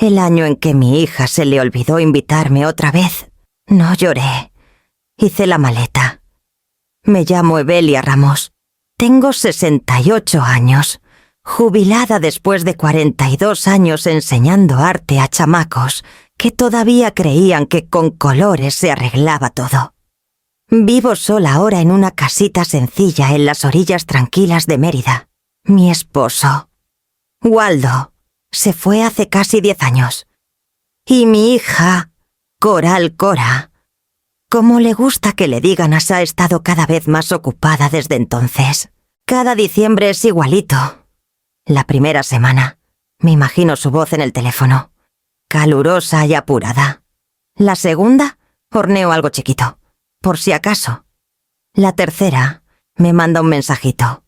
El año en que mi hija se le olvidó invitarme otra vez. No lloré. Hice la maleta. Me llamo Evelia Ramos. Tengo 68 años. Jubilada después de 42 años enseñando arte a chamacos que todavía creían que con colores se arreglaba todo. Vivo sola ahora en una casita sencilla en las orillas tranquilas de Mérida. Mi esposo, Waldo, se fue hace casi 10 años. Y mi hija, Coral Cora, como le gusta que le digan, ha estado cada vez más ocupada desde entonces. Cada diciembre es igualito. La primera semana, me imagino su voz en el teléfono, calurosa y apurada. La segunda, horneo algo chiquito, por si acaso. La tercera, me manda un mensajito.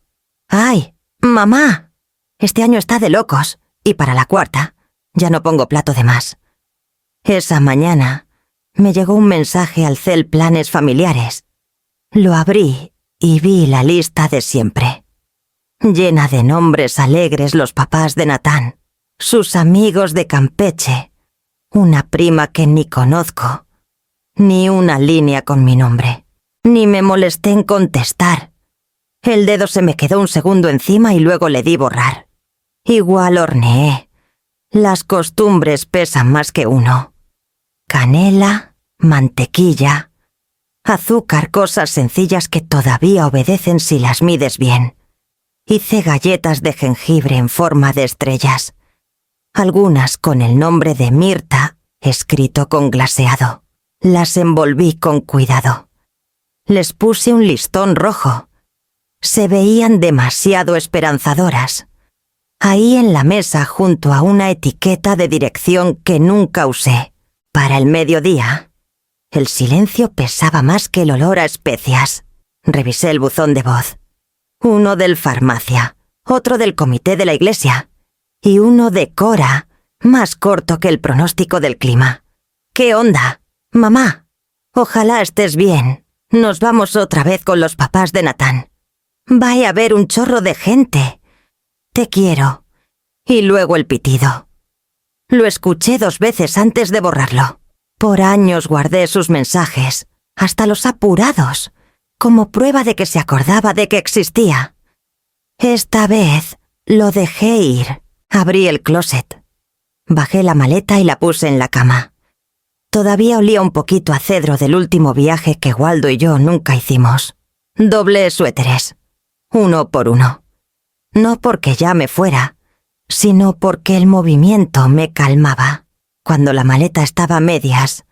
¡Ay, mamá! Este año está de locos. Y para la cuarta, ya no pongo plato de más. Esa mañana, me llegó un mensaje al cel Planes Familiares. Lo abrí y vi la lista de siempre. Llena de nombres alegres los papás de Natán, sus amigos de Campeche, una prima que ni conozco, ni una línea con mi nombre. Ni me molesté en contestar. El dedo se me quedó un segundo encima y luego le di borrar. Igual horneé. Las costumbres pesan más que uno. Canela, mantequilla, azúcar, cosas sencillas que todavía obedecen si las mides bien. Hice galletas de jengibre en forma de estrellas, algunas con el nombre de Mirta escrito con glaseado. Las envolví con cuidado. Les puse un listón rojo. Se veían demasiado esperanzadoras. Ahí en la mesa junto a una etiqueta de dirección que nunca usé. Para el mediodía, el silencio pesaba más que el olor a especias. Revisé el buzón de voz. Uno del farmacia, otro del comité de la iglesia y uno de Cora, más corto que el pronóstico del clima. ¿Qué onda? Mamá, ojalá estés bien. Nos vamos otra vez con los papás de Natán. Va a haber un chorro de gente. Te quiero. Y luego el pitido. Lo escuché 2 veces antes de borrarlo. Por años guardé sus mensajes, hasta los apurados, como prueba de que se acordaba de que existía. Esta vez lo dejé ir. Abrí el closet. Bajé la maleta y la puse en la cama. Todavía olía un poquito a cedro del último viaje que Waldo y yo nunca hicimos. Doblé suéteres, 1 por 1. No porque ya me fuera, sino porque el movimiento me calmaba. Cuando la maleta estaba a medias,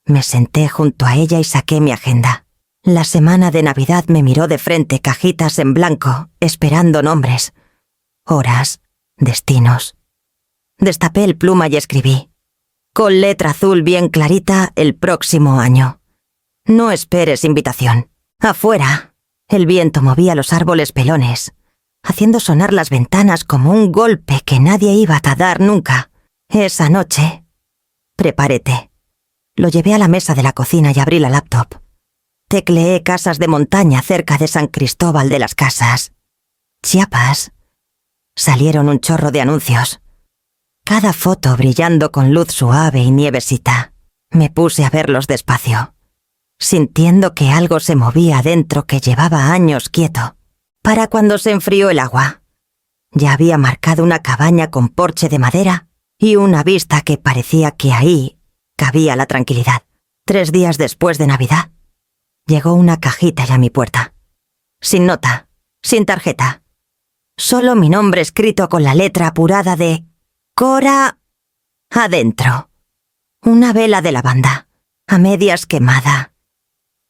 me senté junto a ella y saqué mi agenda. La semana de Navidad me miró de frente, cajitas en blanco, esperando nombres, horas, destinos. Destapé el pluma y escribí, con letra azul bien clarita, el próximo año. No esperes invitación. Afuera, el viento movía los árboles pelones, haciendo sonar las ventanas como un golpe que nadie iba a dar nunca. Esa noche, preparé té. Lo llevé a la mesa de la cocina y abrí la laptop. Tecleé casas de montaña cerca de San Cristóbal de las Casas, Chiapas. Salieron un chorro de anuncios. Cada foto brillando con luz suave y nievesita. Me puse a verlos despacio, sintiendo que algo se movía adentro que llevaba años quieto. Para cuando se enfrió el agua, ya había marcado una cabaña con porche de madera y una vista que parecía que ahí cabía la tranquilidad. 3 días después de Navidad, llegó una cajita ya a mi puerta. Sin nota, sin tarjeta. Solo mi nombre escrito con la letra apurada de Cora adentro. Una vela de lavanda, a medias quemada.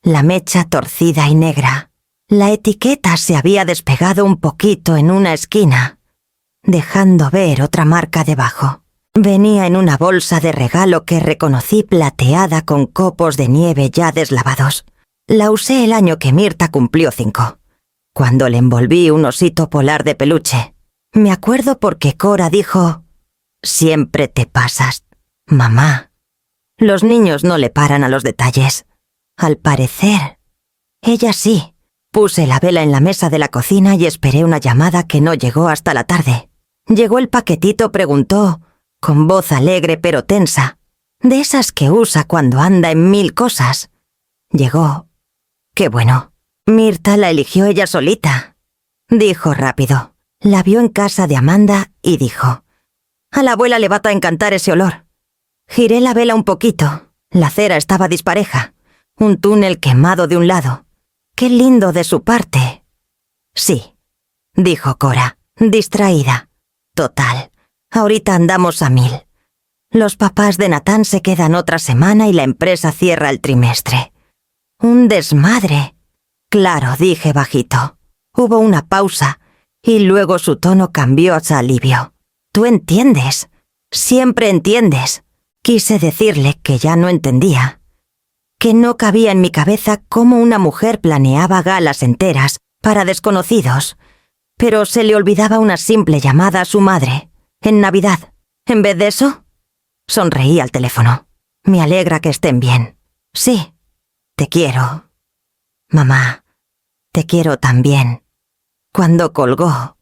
La mecha torcida y negra. La etiqueta se había despegado un poquito en una esquina, dejando ver otra marca debajo. Venía en una bolsa de regalo que reconocí plateada con copos de nieve ya deslavados. La usé el año que Mirta cumplió 5, cuando le envolví un osito polar de peluche. Me acuerdo porque Cora dijo, «Siempre te pasas, mamá». Los niños no le paran a los detalles. Al parecer, ella sí. Puse la vela en la mesa de la cocina y esperé una llamada que no llegó hasta la tarde. Llegó el paquetito, preguntó, con voz alegre pero tensa, de esas que usa cuando anda en 1000 cosas. Llegó. Qué bueno. Mirtha la eligió ella solita, dijo rápido. La vio en casa de Amanda y dijo: a la abuela le va a encantar ese olor. Giré la vela un poquito. La cera estaba dispareja. Un túnel quemado de un lado. Qué lindo de su parte. Sí, dijo Cora, distraída. Total, ahorita andamos a 1000. Los papás de Nathan se quedan otra semana y la empresa cierra el trimestre. Un desmadre. Claro, dije bajito. Hubo una pausa y luego su tono cambió hacia alivio. Tú entiendes. Siempre entiendes. Quise decirle que ya no entendía. Que no cabía en mi cabeza cómo una mujer planeaba galas enteras para desconocidos, pero se le olvidaba una simple llamada a su madre, en Navidad. ¿En vez de eso? Sonreí al teléfono. Me alegra que estén bien. Sí, te quiero. Mamá, te quiero también. Cuando colgó,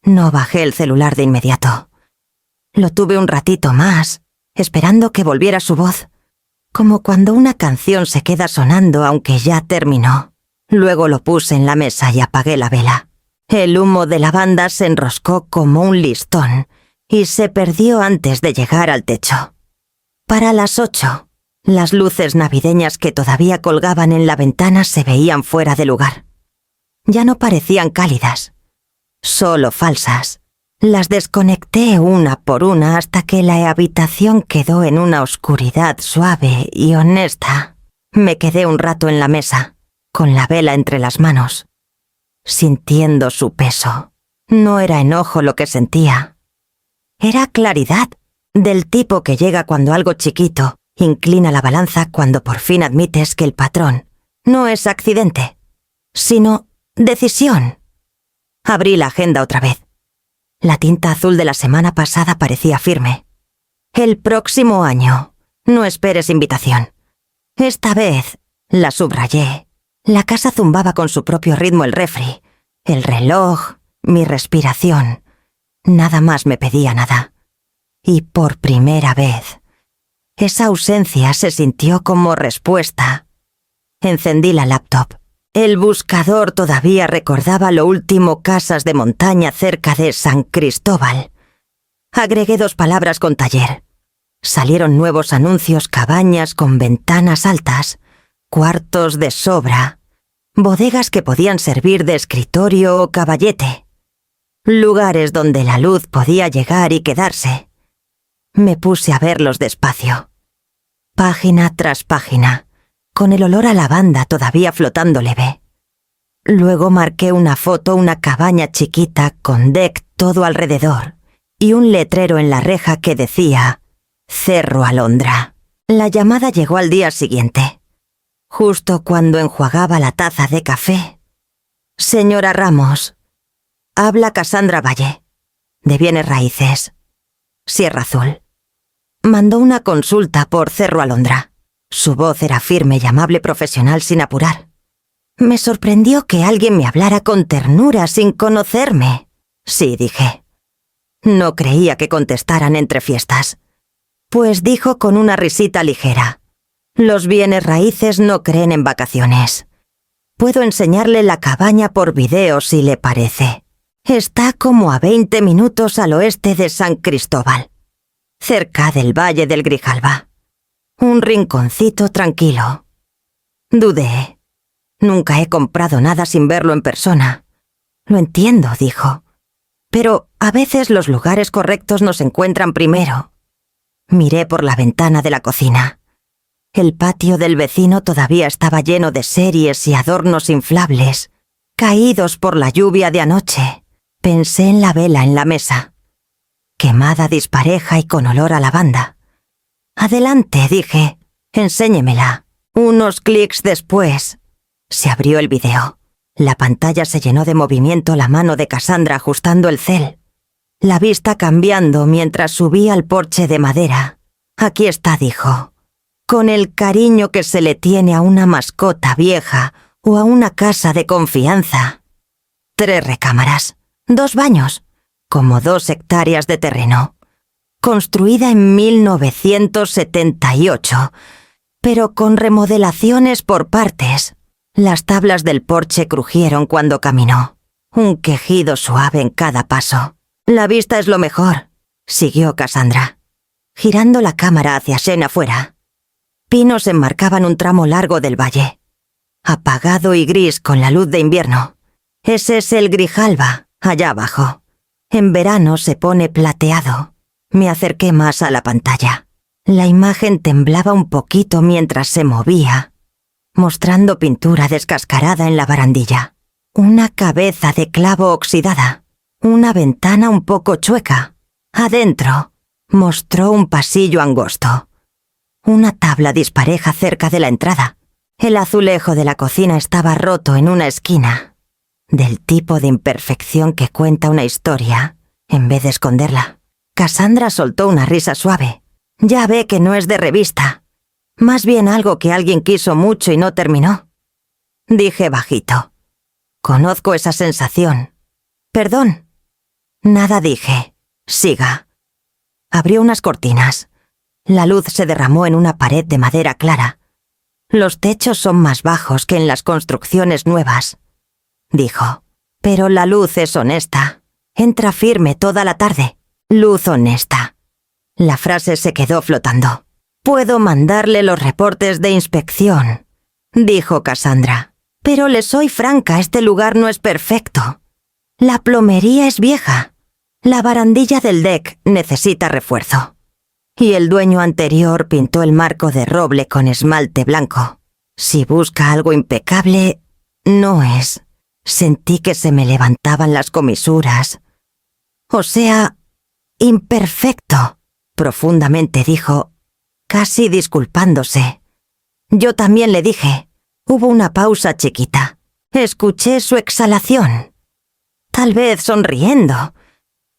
no bajé el celular de inmediato. Lo tuve un ratito más, esperando que volviera su voz, como cuando una canción se queda sonando aunque ya terminó. Luego lo puse en la mesa y apagué la vela. El humo de lavanda se enroscó como un listón y se perdió antes de llegar al techo. Para las 8, las luces navideñas que todavía colgaban en la ventana se veían fuera de lugar. Ya no parecían cálidas, solo falsas. Las desconecté una por una hasta que la habitación quedó en una oscuridad suave y honesta. Me quedé un rato en la mesa, con la vela entre las manos, sintiendo su peso. No era enojo lo que sentía. Era claridad, del tipo que llega cuando algo chiquito inclina la balanza cuando por fin admites que el patrón no es accidente, sino decisión. Abrí la agenda otra vez. La tinta azul de la semana pasada parecía firme. El próximo año. No esperes invitación. Esta vez, la subrayé. La casa zumbaba con su propio ritmo el refri, el reloj, mi respiración. Nada más me pedía nada. Y por primera vez, esa ausencia se sintió como respuesta. Encendí la laptop. El buscador todavía recordaba lo último casas de montaña cerca de San Cristóbal. Agregué 2 palabras con taller. Salieron nuevos anuncios: cabañas con ventanas altas, cuartos de sobra, bodegas que podían servir de escritorio o caballete, lugares donde la luz podía llegar y quedarse. Me puse a verlos despacio, página tras página, con el olor a lavanda todavía flotando leve. Luego marqué una foto, una cabaña chiquita con deck todo alrededor y un letrero en la reja que decía Cerro Alondra. La llamada llegó al día siguiente, justo cuando enjuagaba la taza de café. Señora Ramos, habla Cassandra Valle, de Bienes Raíces, Sierra Azul. Mandó una consulta por Cerro Alondra. Su voz era firme y amable, profesional sin apurar. Me sorprendió que alguien me hablara con ternura sin conocerme. Sí, dije. No creía que contestaran entre fiestas. Pues dijo con una risita ligera: los bienes raíces no creen en vacaciones. Puedo enseñarle la cabaña por video si le parece. Está como a 20 minutos al oeste de San Cristóbal, cerca del Valle del Grijalba. Un rinconcito tranquilo. Dudé. Nunca he comprado nada sin verlo en persona. Lo entiendo, dijo. Pero a veces los lugares correctos nos encuentran primero. Miré por la ventana de la cocina. El patio del vecino todavía estaba lleno de series y adornos inflables, caídos por la lluvia de anoche. Pensé en la vela en la mesa, quemada dispareja y con olor a lavanda. Adelante, dije, enséñemela. Unos clics después, se abrió el video. La pantalla se llenó de movimiento, la mano de Cassandra ajustando el cel, la vista cambiando mientras subía al porche de madera. Aquí está, dijo, con el cariño que se le tiene a una mascota vieja o a una casa de confianza. 3 recámaras, 2 baños, como 2 hectáreas de terreno. construida en 1978, pero con remodelaciones por partes. Las tablas del porche crujieron cuando caminó. Un quejido suave en cada paso. La vista es lo mejor, siguió Cassandra, girando la cámara hacia Shane afuera. Pinos enmarcaban un tramo largo del valle, apagado y gris con la luz de invierno. Ese es el Grijalba, allá abajo. En verano se pone plateado. Me acerqué más a la pantalla. La imagen temblaba un poquito mientras se movía, mostrando pintura descascarada en la barandilla. Una cabeza de clavo oxidada. Una ventana un poco chueca. Adentro, mostró un pasillo angosto. Una tabla dispareja cerca de la entrada. El azulejo de la cocina estaba roto en una esquina, del tipo de imperfección que cuenta una historia, en vez de esconderla. Cassandra soltó una risa suave. Ya ve que no es de revista. Más bien algo que alguien quiso mucho y no terminó. Dije bajito. Conozco esa sensación. Perdón. Nada dije. Siga. Abrió unas cortinas. La luz se derramó en una pared de madera clara. Los techos son más bajos que en las construcciones nuevas, dijo. Pero la luz es honesta. Entra firme toda la tarde. Luz honesta. La frase se quedó flotando. Puedo mandarle los reportes de inspección, dijo Cassandra. Pero le soy franca, este lugar no es perfecto. La plomería es vieja. La barandilla del deck necesita refuerzo. Y el dueño anterior pintó el marco de roble con esmalte blanco. Si busca algo impecable, no es. Sentí que se me levantaban las comisuras. O sea, imperfecto, profundamente dijo, casi disculpándose. Yo también le dije. Hubo una pausa chiquita. Escuché su exhalación. Tal vez sonriendo.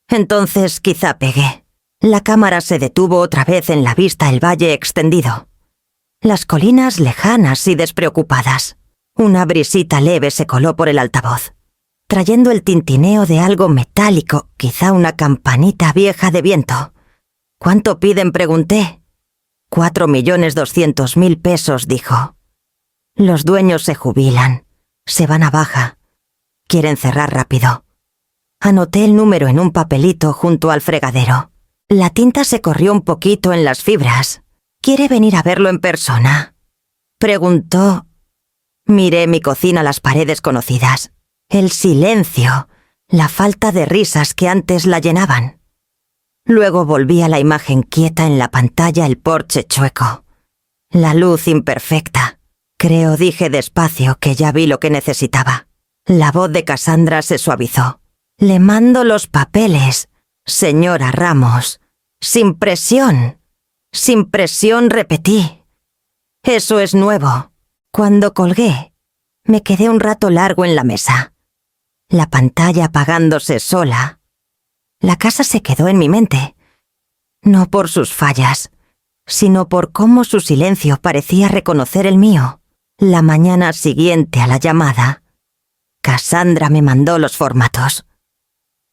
Entonces quizá pegué. La cámara se detuvo otra vez en la vista el valle extendido. Las colinas lejanas y despreocupadas. Una brisita leve se coló por el altavoz, trayendo el tintineo de algo metálico, quizá una campanita vieja de viento. ¿Cuánto piden?, pregunté. 4.200.000 pesos, dijo. Los dueños se jubilan, se van a baja. Quieren cerrar rápido. Anoté el número en un papelito junto al fregadero. La tinta se corrió un poquito en las fibras. ¿Quiere venir a verlo en persona?, preguntó. Miré mi cocina, las paredes conocidas, el silencio, la falta de risas que antes la llenaban. Luego volví a la imagen quieta en la pantalla, el porche chueco. La luz imperfecta. Creo, dije despacio, que ya vi lo que necesitaba. La voz de Cassandra se suavizó. Le mando los papeles, señora Ramos. Sin presión. Sin presión, repetí. Eso es nuevo. Cuando colgué, me quedé un rato largo en la mesa. La pantalla apagándose sola. La casa se quedó en mi mente. No por sus fallas, sino por cómo su silencio parecía reconocer el mío. La mañana siguiente a la llamada, Cassandra me mandó los formatos.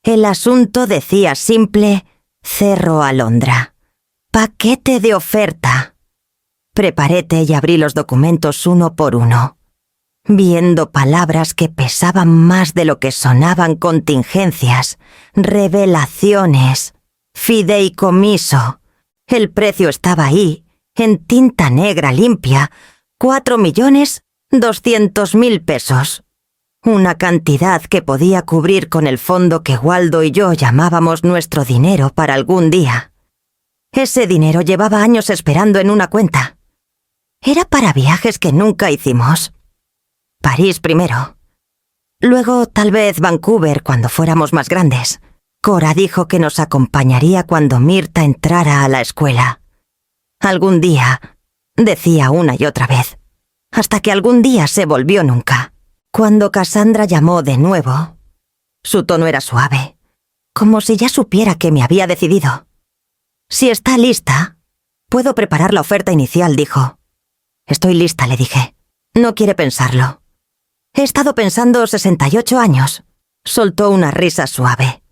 El asunto decía simple: Cerro Alondra. Paquete de oferta. Preparé té y abrí los documentos uno por uno, viendo palabras que pesaban más de lo que sonaban: contingencias, revelaciones, fideicomiso. El precio estaba ahí, en tinta negra limpia: 4.200.000 pesos. Una cantidad que podía cubrir con el fondo que Waldo y yo llamábamos nuestro dinero para algún día. Ese dinero llevaba años esperando en una cuenta. Era para viajes que nunca hicimos. París primero. Luego tal vez Vancouver cuando fuéramos más grandes. Cora dijo que nos acompañaría cuando Mirta entrara a la escuela. Algún día, decía una y otra vez, hasta que algún día se volvió nunca. Cuando Cassandra llamó de nuevo, su tono era suave, como si ya supiera que me había decidido. Si está lista, puedo preparar la oferta inicial, dijo. Estoy lista, le dije. No quiere pensarlo. He estado pensando 68 años. Soltó una risa suave.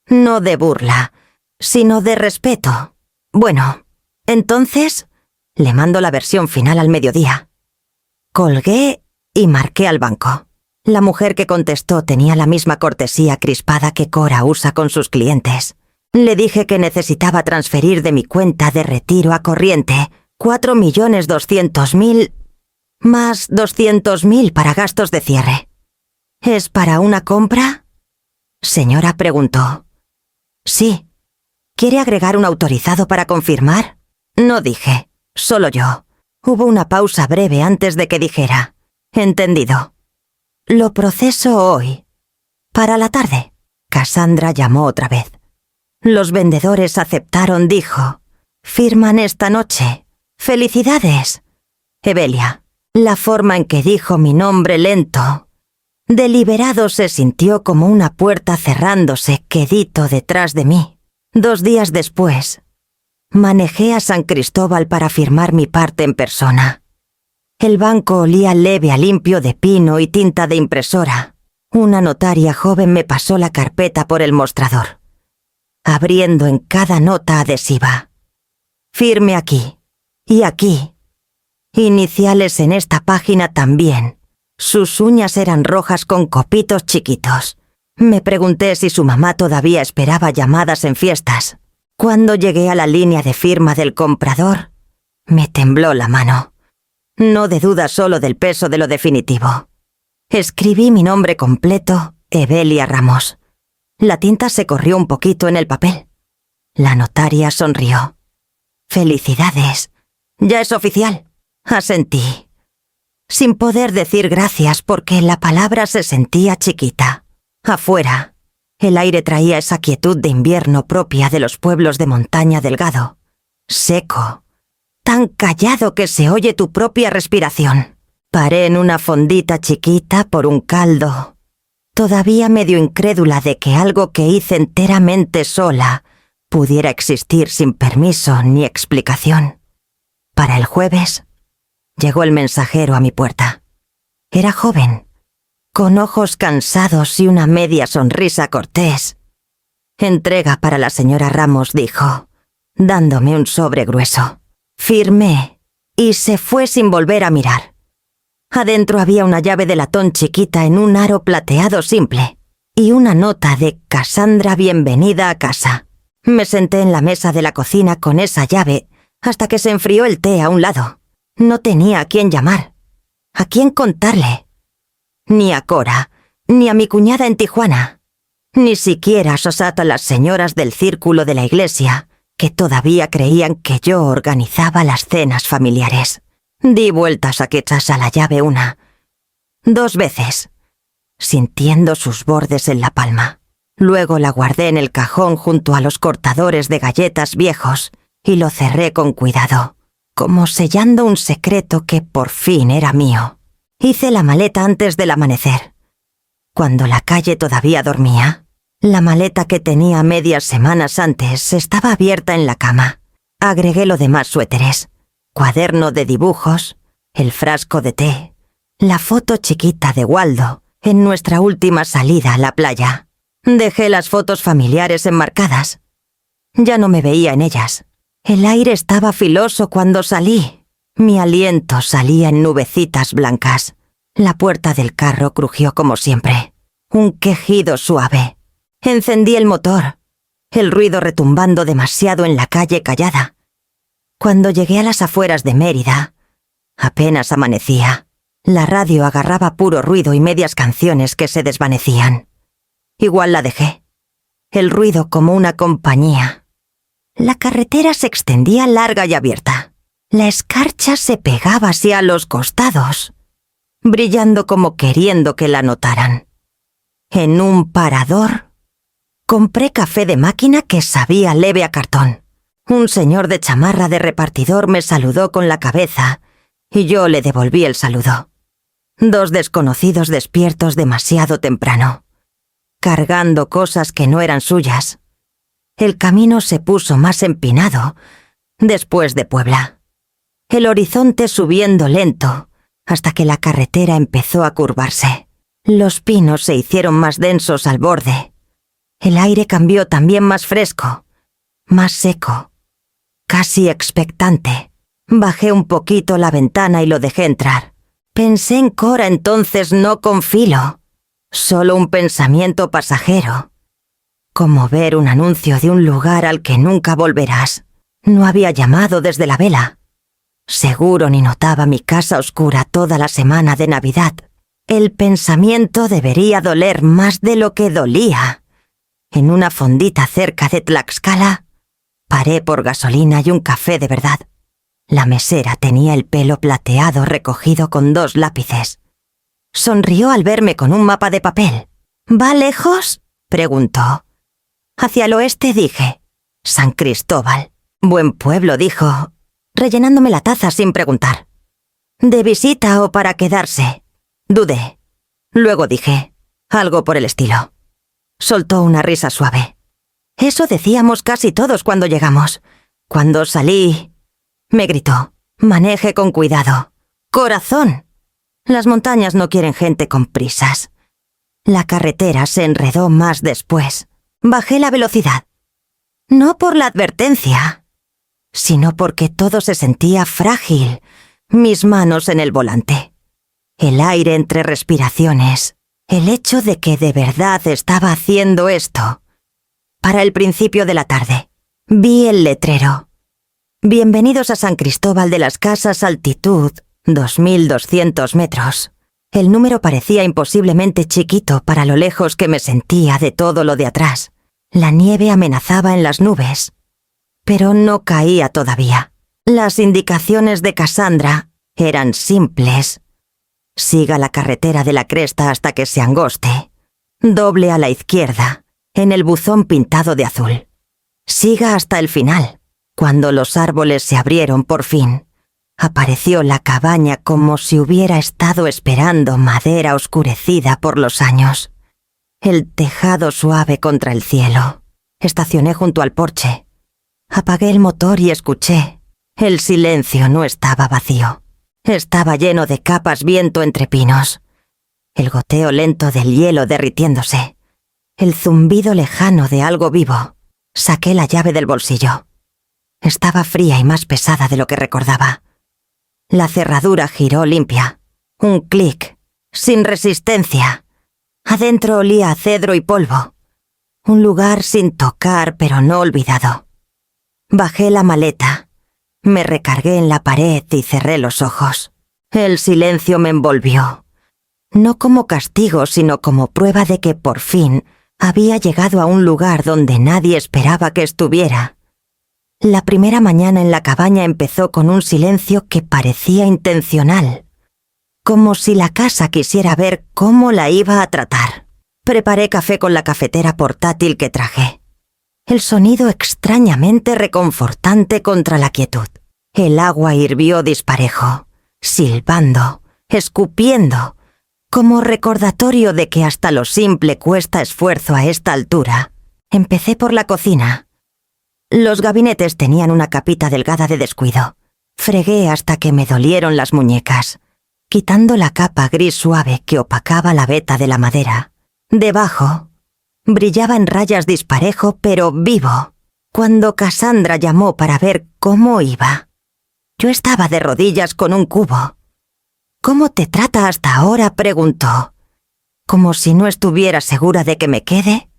No de burla, sino de respeto. Bueno, entonces le mando la versión final al mediodía. Colgué y marqué al banco. La mujer que contestó tenía la misma cortesía crispada que Cora usa con sus clientes. Le dije que necesitaba transferir de mi cuenta de retiro a corriente 4.200.000 más 200.000 para gastos de cierre. ¿Es para una compra? Señora preguntó. Sí. ¿Quiere agregar un autorizado para confirmar? No dije, solo yo. Hubo una pausa breve antes de que dijera. Entendido. Lo proceso hoy. Para la tarde. Cassandra llamó otra vez. Los vendedores aceptaron, dijo. Firman esta noche. ¡Felicidades! Evelia. La forma en que dijo mi nombre lento. Deliberado se sintió como una puerta cerrándose quedito detrás de mí. 2 días después, manejé a San Cristóbal para firmar mi parte en persona. El banco olía leve a limpio de pino y tinta de impresora. Una notaria joven me pasó la carpeta por el mostrador, abriendo en cada nota adhesiva. Firme aquí y aquí. Iniciales en esta página también. Sus uñas eran rojas con copitos chiquitos. Me pregunté si su mamá todavía esperaba llamadas en fiestas. Cuando llegué a la línea de firma del comprador, me tembló la mano. No de duda solo del peso de lo definitivo. Escribí mi nombre completo, Evelia Ramos. La tinta se corrió un poquito en el papel. La notaria sonrió. «Felicidades. Ya es oficial». Asentí, sin poder decir gracias porque la palabra se sentía chiquita. Afuera, el aire traía esa quietud de invierno propia de los pueblos de montaña delgado, seco, tan callado que se oye tu propia respiración. Paré en una fondita chiquita por un caldo, todavía medio incrédula de que algo que hice enteramente sola pudiera existir sin permiso ni explicación. Para el jueves, llegó el mensajero a mi puerta. Era joven, con ojos cansados y una media sonrisa cortés. Entrega para la señora Ramos, dijo, dándome un sobre grueso. Firmé y se fue sin volver a mirar. Adentro había una llave de latón chiquita en un aro plateado simple y una nota de Cassandra bienvenida a casa. Me senté en la mesa de la cocina con esa llave hasta que se enfrió el té a un lado. No tenía a quién llamar, a quién contarle. Ni a Cora, ni a mi cuñada en Tijuana, ni siquiera a Sosata, las señoras del círculo de la iglesia, que todavía creían que yo organizaba las cenas familiares. Di vueltas a quechas a la llave 1, 2 veces, sintiendo sus bordes en la palma. Luego la guardé en el cajón junto a los cortadores de galletas viejos y lo cerré con cuidado, como sellando un secreto que por fin era mío. Hice la maleta antes del amanecer. Cuando la calle todavía dormía, la maleta que tenía medias semanas antes estaba abierta en la cama. Agregué lo demás suéteres, cuaderno de dibujos, el frasco de té, la foto chiquita de Waldo en nuestra última salida a la playa. Dejé las fotos familiares enmarcadas. Ya no me veía en ellas. El aire estaba filoso cuando salí. Mi aliento salía en nubecitas blancas. La puerta del carro crujió como siempre. Un quejido suave. Encendí el motor, el ruido retumbando demasiado en la calle callada. Cuando llegué a las afueras de Mérida, apenas amanecía. La radio agarraba puro ruido y medias canciones que se desvanecían. Igual la dejé. El ruido como una compañía. La carretera se extendía larga y abierta. La escarcha se pegaba hacia los costados, brillando como queriendo que la notaran. En un parador, compré café de máquina que sabía leve a cartón. Un señor de chamarra de repartidor me saludó con la cabeza y yo le devolví el saludo. 2 desconocidos despiertos demasiado temprano, cargando cosas que no eran suyas. El camino se puso más empinado después de Puebla. El horizonte subiendo lento hasta que la carretera empezó a curvarse. Los pinos se hicieron más densos al borde. El aire cambió también más fresco más seco, casi expectante. Bajé un poquito la ventana y lo dejé entrar. Pensé en Cora entonces, no con Philo. Solo un pensamiento pasajero. Como ver un anuncio de un lugar al que nunca volverás. No había llamado desde la vela. Seguro ni notaba mi casa oscura toda la semana de Navidad. El pensamiento debería doler más de lo que dolía. En una fondita cerca de Tlaxcala, paré por gasolina y un café de verdad. La mesera tenía el pelo plateado recogido con 2 lápices. Sonrió al verme con un mapa de papel. ¿Va lejos?, preguntó. Hacia el oeste, dije. San Cristóbal. Buen pueblo, dijo, rellenándome la taza sin preguntar. ¿De visita o para quedarse? Dudé. Luego dije, algo por el estilo. Soltó una risa suave. Eso decíamos casi todos cuando llegamos. Cuando salí, me gritó, maneje con cuidado. ¡Corazón! Las montañas no quieren gente con prisas. La carretera se enredó más después. Bajé la velocidad. No por la advertencia, sino porque todo se sentía frágil, mis manos en el volante. El aire entre respiraciones, el hecho de que de verdad estaba haciendo esto. Para el principio de la tarde, vi el letrero. Bienvenidos a San Cristóbal de las Casas, altitud 2200 metros. El número parecía imposiblemente chiquito para lo lejos que me sentía de todo lo de atrás. La nieve amenazaba en las nubes, pero no caía todavía. Las indicaciones de Cassandra eran simples. Siga la carretera de la cresta hasta que se angoste. Doble a la izquierda, en el buzón pintado de azul. Siga hasta el final. Cuando los árboles se abrieron por fin, apareció la cabaña como si hubiera estado esperando madera oscurecida por los años. El tejado suave contra el cielo. Estacioné junto al porche. Apagué el motor y escuché. El silencio no estaba vacío. Estaba lleno de capas viento entre pinos. El goteo lento del hielo derritiéndose. El zumbido lejano de algo vivo. Saqué la llave del bolsillo. Estaba fría y más pesada de lo que recordaba. La cerradura giró limpia. Un clic. Sin resistencia. Adentro olía a cedro y polvo. Un lugar sin tocar pero no olvidado. Bajé la maleta. Me recargué en la pared y cerré los ojos. El silencio me envolvió. No como castigo, sino como prueba de que por fin había llegado a un lugar donde nadie esperaba que estuviera. La primera mañana en la cabaña empezó con un silencio que parecía intencional, como si la casa quisiera ver cómo la iba a tratar. Preparé café con la cafetera portátil que traje. El sonido extrañamente reconfortante contra la quietud. El agua hirvió disparejo, silbando, escupiendo, como recordatorio de que hasta lo simple cuesta esfuerzo a esta altura. Empecé por la cocina. Los gabinetes tenían una capita delgada de descuido. Fregué hasta que me dolieron las muñecas, quitando la capa gris suave que opacaba la veta de la madera. Debajo, brillaba en rayas disparejo pero vivo. Cuando Cassandra llamó para ver cómo iba, yo estaba de rodillas con un cubo. «¿Cómo te trata hasta ahora?», preguntó. «¿Como si no estuviera segura de que me quede?»,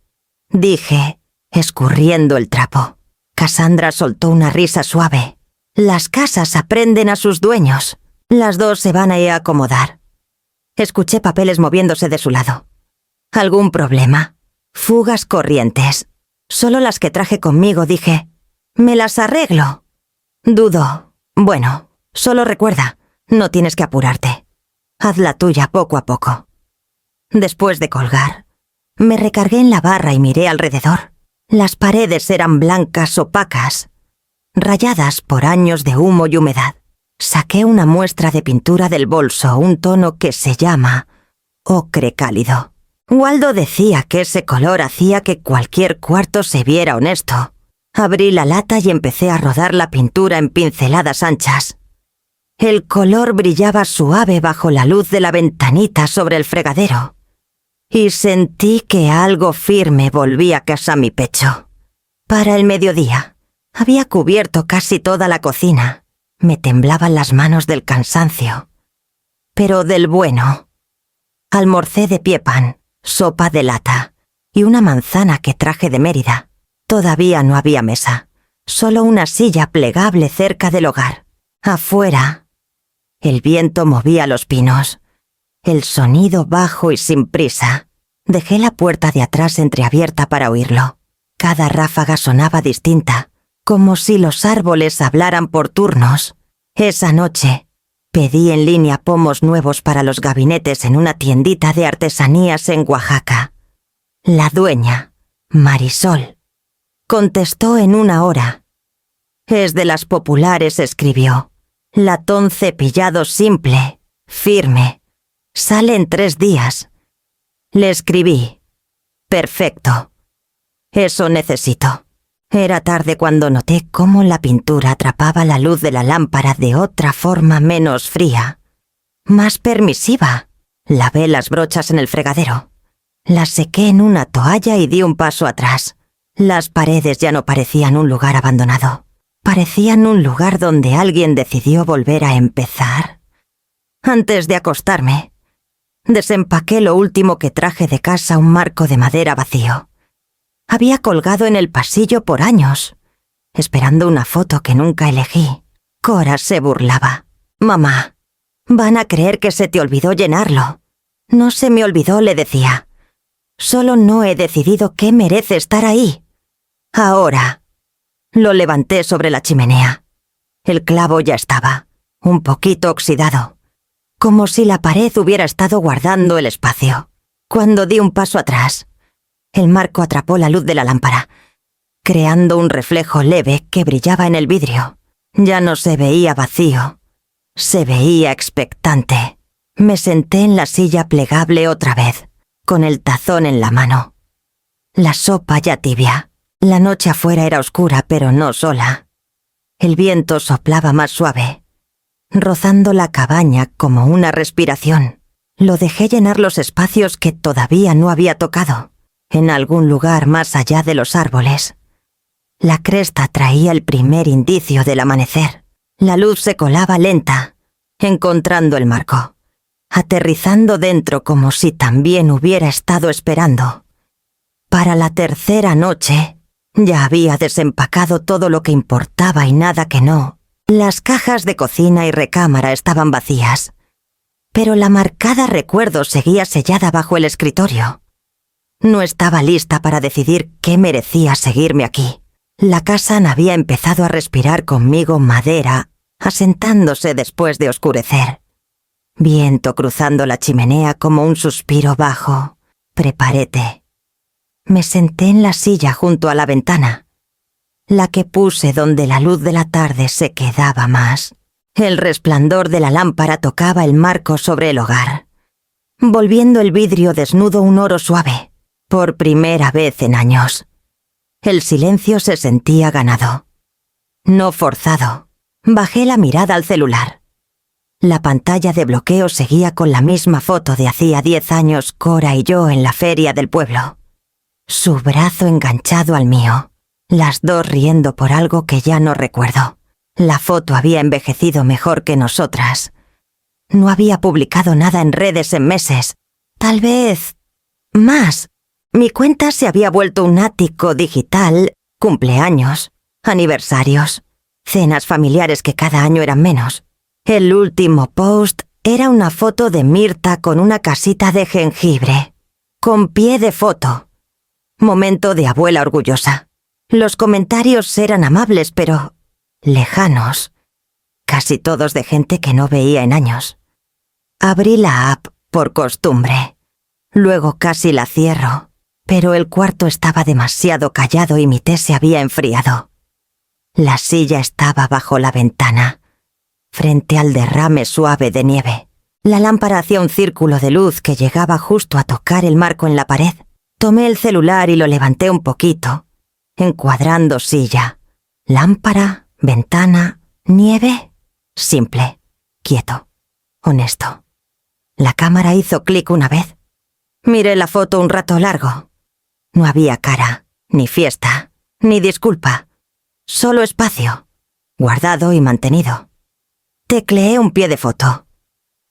dije, escurriendo el trapo. Cassandra soltó una risa suave. «Las casas aprenden a sus dueños. Las dos se van a ir a acomodar». Escuché papeles moviéndose de su lado. «¿Algún problema?» «Fugas corrientes. Solo las que traje conmigo», dije. «Me las arreglo». Dudó. «Bueno, solo recuerda, no tienes que apurarte. Haz la tuya poco a poco». Después de colgar, me recargué en la barra y miré alrededor. Las paredes eran blancas opacas, rayadas por años de humo y humedad. Saqué una muestra de pintura del bolso, un tono que se llama ocre cálido. Waldo decía que ese color hacía que cualquier cuarto se viera honesto. Abrí la lata y empecé a rodar la pintura en pinceladas anchas. El color brillaba suave bajo la luz de la ventanita sobre el fregadero. Y sentí que algo firme volvía a casa mi pecho. Para el mediodía, Había cubierto casi toda la cocina. Me temblaban las manos del cansancio. Pero del bueno. Almorcé de pie pan, sopa de lata y una manzana que traje de Mérida. Todavía no había mesa, solo una silla plegable cerca del hogar. Afuera, el viento movía los pinos. El sonido bajo y sin prisa. Dejé la puerta de atrás entreabierta para oírlo. Cada ráfaga sonaba distinta, como si los árboles hablaran por turnos. Esa noche, pedí en línea pomos nuevos para los gabinetes en una tiendita de artesanías en Oaxaca. La dueña, Marisol, contestó en 1 hora. Es de las populares, escribió. Latón cepillado simple, firme. Sale en 3 días. Le escribí. Perfecto. Eso necesito. Era tarde cuando noté cómo la pintura atrapaba la luz de la lámpara de otra forma menos fría, más permisiva. Lavé las brochas en el fregadero. Las sequé en una toalla y di un paso atrás. Las paredes ya no parecían un lugar abandonado. Parecían un lugar donde alguien decidió volver a empezar. Antes de acostarme, desempaqué lo último que traje de casa, un marco de madera vacío. Había colgado en el pasillo por años, esperando una foto que nunca elegí. Cora se burlaba. Mamá, van a creer que se te olvidó llenarlo. No se me olvidó, le decía. Solo no he decidido qué merece estar ahí. Ahora. Lo levanté sobre la chimenea. El clavo ya estaba, un poquito oxidado, como si la pared hubiera estado guardando el espacio. Cuando di un paso atrás, el marco atrapó la luz de la lámpara, creando un reflejo leve que brillaba en el vidrio. Ya no se veía vacío, se veía expectante. Me senté en la silla plegable otra vez, con el tazón en la mano. La sopa ya tibia. La noche afuera era oscura, pero no sola. El viento soplaba más suave, rozando la cabaña como una respiración. Lo dejé llenar los espacios que todavía no había tocado, en algún lugar más allá de los árboles. La cresta traía el primer indicio del amanecer. La luz se colaba lenta, encontrando el marco, aterrizando dentro como si también hubiera estado esperando. Para la tercera noche, ya había desempacado todo lo que importaba y nada que no. Las cajas de cocina y recámara estaban vacías, pero la marcada recuerdo seguía sellada bajo el escritorio. No estaba lista para decidir qué merecía seguirme aquí. La casa había empezado a respirar conmigo madera, asentándose después de oscurecer. Viento cruzando la chimenea como un suspiro bajo. Preparé té. Me senté en la silla junto a la ventana, la que puse donde la luz de la tarde se quedaba más. El resplandor de la lámpara tocaba el marco sobre el hogar, volviendo el vidrio desnudo un oro suave, por primera vez en años. El silencio se sentía ganado, no forzado. Bajé la mirada al celular. La pantalla de bloqueo seguía con la misma foto de hacía 10 años, Cora y yo en la feria del pueblo. Su brazo enganchado al mío, las dos riendo por algo que ya no recuerdo. La foto había envejecido mejor que nosotras. No había publicado nada en redes en meses, tal vez más. Mi cuenta se había vuelto un ático digital, cumpleaños, aniversarios, cenas familiares que cada año eran menos. El último post era una foto de Mirta con una casita de jengibre, con pie de foto. Momento de abuela orgullosa. Los comentarios eran amables, pero lejanos. Casi todos de gente que no veía en años. Abrí la app por costumbre. Luego casi la cierro, pero el cuarto estaba demasiado callado y mi té se había enfriado. La silla estaba bajo la ventana, frente al derrame suave de nieve. La lámpara hacía un círculo de luz que llegaba justo a tocar el marco en la pared. Tomé el celular y lo levanté un poquito, encuadrando silla, lámpara, ventana, nieve. Simple, quieto, honesto. La cámara hizo clic una vez. Miré la foto un rato largo. No había cara, ni fiesta, ni disculpa. Solo espacio. Guardado y mantenido. Tecleé un pie de foto.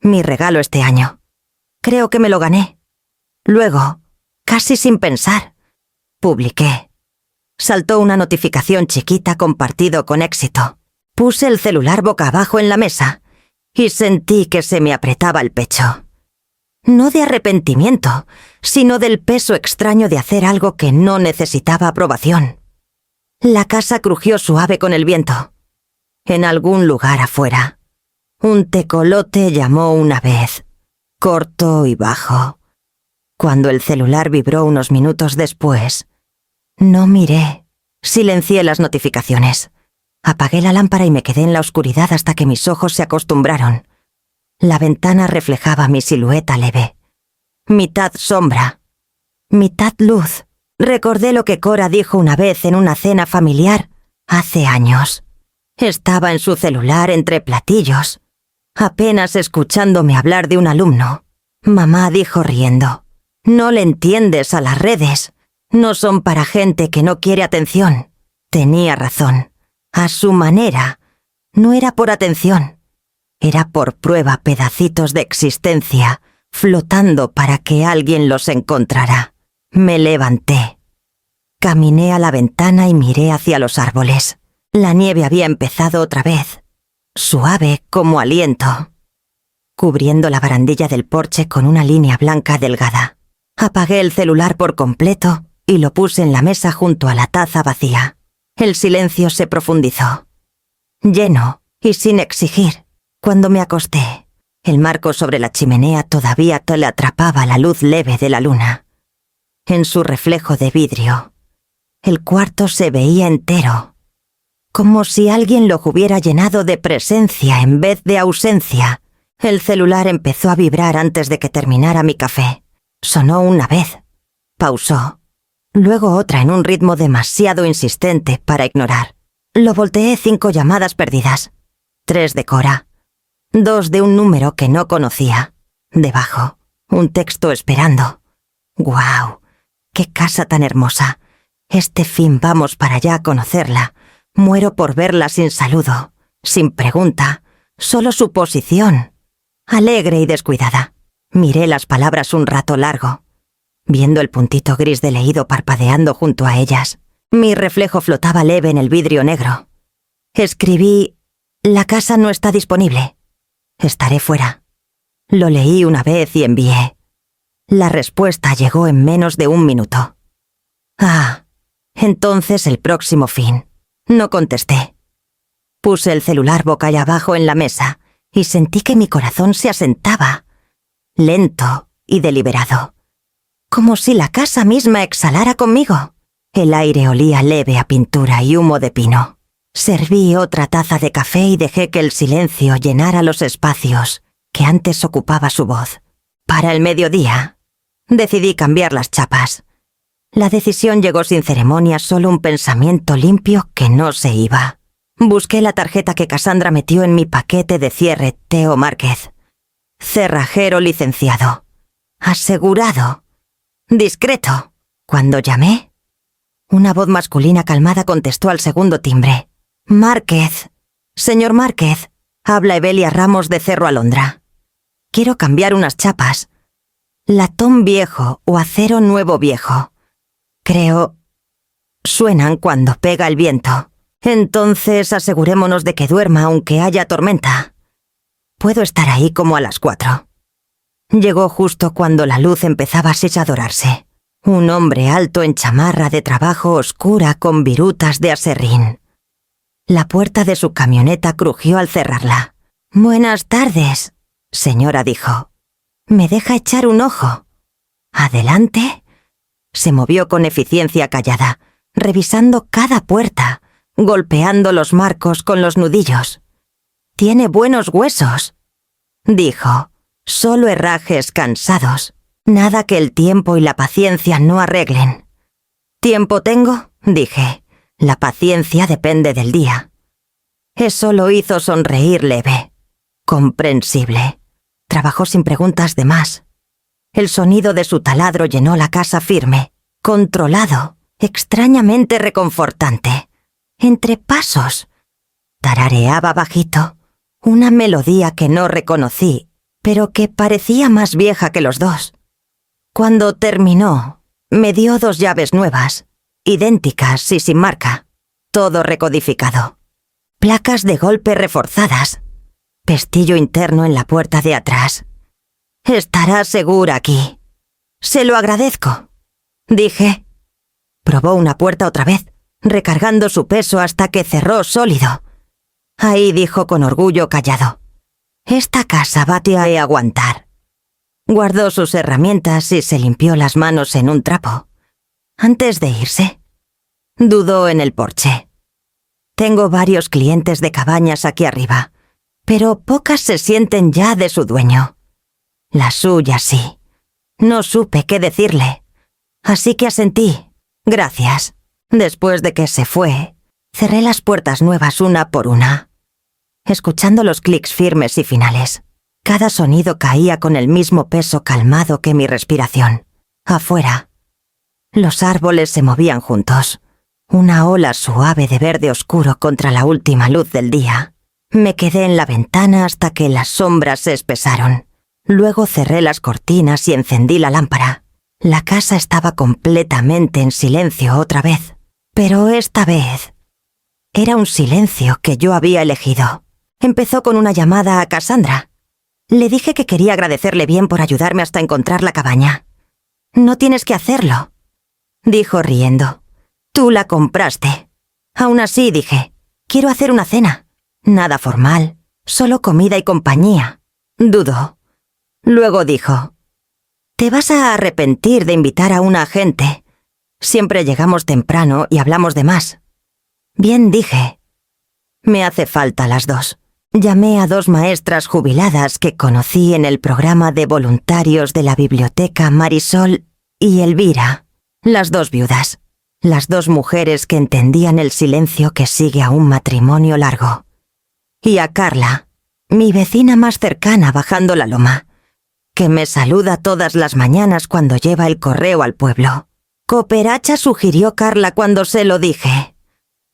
Mi regalo este año. Creo que me lo gané. Luego, casi sin pensar, publiqué. Saltó una notificación chiquita compartido con éxito. Puse el celular boca abajo en la mesa y sentí que se me apretaba el pecho. No de arrepentimiento, sino del peso extraño de hacer algo que no necesitaba aprobación. La casa crujió suave con el viento. En algún lugar afuera, un tecolote llamó una vez, corto y bajo. Cuando el celular vibró unos minutos después, no miré. Silencié las notificaciones. Apagué la lámpara y me quedé en la oscuridad hasta que mis ojos se acostumbraron. La ventana reflejaba mi silueta leve. Mitad sombra, mitad luz. Recordé lo que Cora dijo una vez en una cena familiar, hace años. Estaba en su celular entre platillos, apenas escuchándome hablar de un alumno. Mamá dijo riendo, «No le entiendes a las redes. No son para gente que no quiere atención». Tenía razón. A su manera. No era por atención. Era por prueba pedacitos de existencia, flotando para que alguien los encontrara. Me levanté. Caminé a la ventana y miré hacia los árboles. La nieve había empezado otra vez, suave como aliento, cubriendo la barandilla del porche con una línea blanca delgada. Apagué el celular por completo y lo puse en la mesa junto a la taza vacía. El silencio se profundizó. Lleno y sin exigir. Cuando me acosté, el marco sobre la chimenea todavía le atrapaba la luz leve de la luna. En su reflejo de vidrio, el cuarto se veía entero, como si alguien lo hubiera llenado de presencia en vez de ausencia. El celular empezó a vibrar antes de que terminara mi café. Sonó una vez. Pausó. Luego otra en un ritmo demasiado insistente para ignorar. Lo volteé 5 llamadas perdidas. 3 de Cora. 2 de un número que no conocía. Debajo, un texto esperando. ¡Guau! ¡Qué casa tan hermosa! Este fin vamos para allá a conocerla. Muero por verla sin saludo, sin pregunta, solo suposición. Alegre y descuidada. Miré las palabras un rato largo, viendo el puntito gris de leído parpadeando junto a ellas. Mi reflejo flotaba leve en el vidrio negro. Escribí: «La casa no está disponible. Estaré fuera». Lo leí una vez y envié. La respuesta llegó en menos de 1 minuto. «Ah, entonces el próximo fin». No contesté. Puse el celular boca abajo en la mesa y sentí que mi corazón se asentaba, lento y deliberado, como si la casa misma exhalara conmigo. El aire olía leve a pintura y humo de pino. Serví otra taza de café y dejé que el silencio llenara los espacios que antes ocupaba su voz. Para el mediodía, decidí cambiar las chapas. La decisión llegó sin ceremonia, solo un pensamiento limpio que no se iba. Busqué la tarjeta que Cassandra metió en mi paquete de cierre Theo Márquez. Cerrajero licenciado. Asegurado. Discreto. Cuando llamé, una voz masculina calmada contestó al segundo timbre. «Márquez. Señor Márquez, habla Evelia Ramos de Cerro Alondra. Quiero cambiar unas chapas. Latón viejo o acero nuevo viejo. Creo... suenan cuando pega el viento. Entonces asegurémonos de que duerma aunque haya tormenta. Puedo estar ahí como a las 4. Llegó justo cuando la luz empezaba a dorarse. Un hombre alto en chamarra de trabajo oscura con virutas de aserrín. La puerta de su camioneta crujió al cerrarla. «Buenas tardes», señora dijo. «¿Me deja echar un ojo?» «Adelante». Se movió con eficiencia callada, revisando cada puerta, golpeando los marcos con los nudillos. «Tiene buenos huesos», dijo. «Solo herrajes cansados. Nada que el tiempo y la paciencia no arreglen». «¿Tiempo tengo?», dije. «La paciencia depende del día». Eso lo hizo sonreír leve. Comprensible. Trabajó sin preguntas de más. El sonido de su taladro llenó la casa firme, controlado, extrañamente reconfortante. Entre pasos, tarareaba bajito una melodía que no reconocí, pero que parecía más vieja que los dos. Cuando terminó, me dio 2 llaves nuevas, idénticas y sin marca, todo recodificado. Placas de golpe reforzadas, pestillo interno en la puerta de atrás. «Estará segura aquí. Se lo agradezco», dije. Probó una puerta otra vez, recargando su peso hasta que cerró sólido. Ahí dijo con orgullo callado: «Esta casa va a aguantar». Guardó sus herramientas y se limpió las manos en un trapo. Antes de irse, dudó en el porche. «Tengo varios clientes de cabañas aquí arriba, pero pocas se sienten ya de su dueño. La suya sí. No supe qué decirle, así que asentí. Gracias». Después de que se fue, cerré las puertas nuevas una por una, escuchando los clics firmes y finales. Cada sonido caía con el mismo peso calmado que mi respiración. Afuera, los árboles se movían juntos, una ola suave de verde oscuro contra la última luz del día. Me quedé en la ventana hasta que las sombras se espesaron. Luego cerré las cortinas y encendí la lámpara. La casa estaba completamente en silencio otra vez, pero esta vez era un silencio que yo había elegido. Empezó con una llamada a Cassandra. Le dije que quería agradecerle bien por ayudarme hasta encontrar la cabaña. «No tienes que hacerlo», dijo riendo. «Tú la compraste». Aún así dije: «Quiero hacer una cena. Nada formal, solo comida y compañía». Dudó. Luego dijo: «Te vas a arrepentir de invitar a una agente. Siempre llegamos temprano y hablamos de más». Bien, dije. Me hace falta las 2. Llamé a 2 maestras jubiladas que conocí en el programa de voluntarios de la biblioteca, Marisol y Elvira, las 2 viudas, las 2 mujeres que entendían el silencio que sigue a un matrimonio largo. Y a Carla, mi vecina más cercana bajando la loma, que me saluda todas las mañanas cuando lleva el correo al pueblo. «Cooperacha», sugirió Carla cuando se lo dije.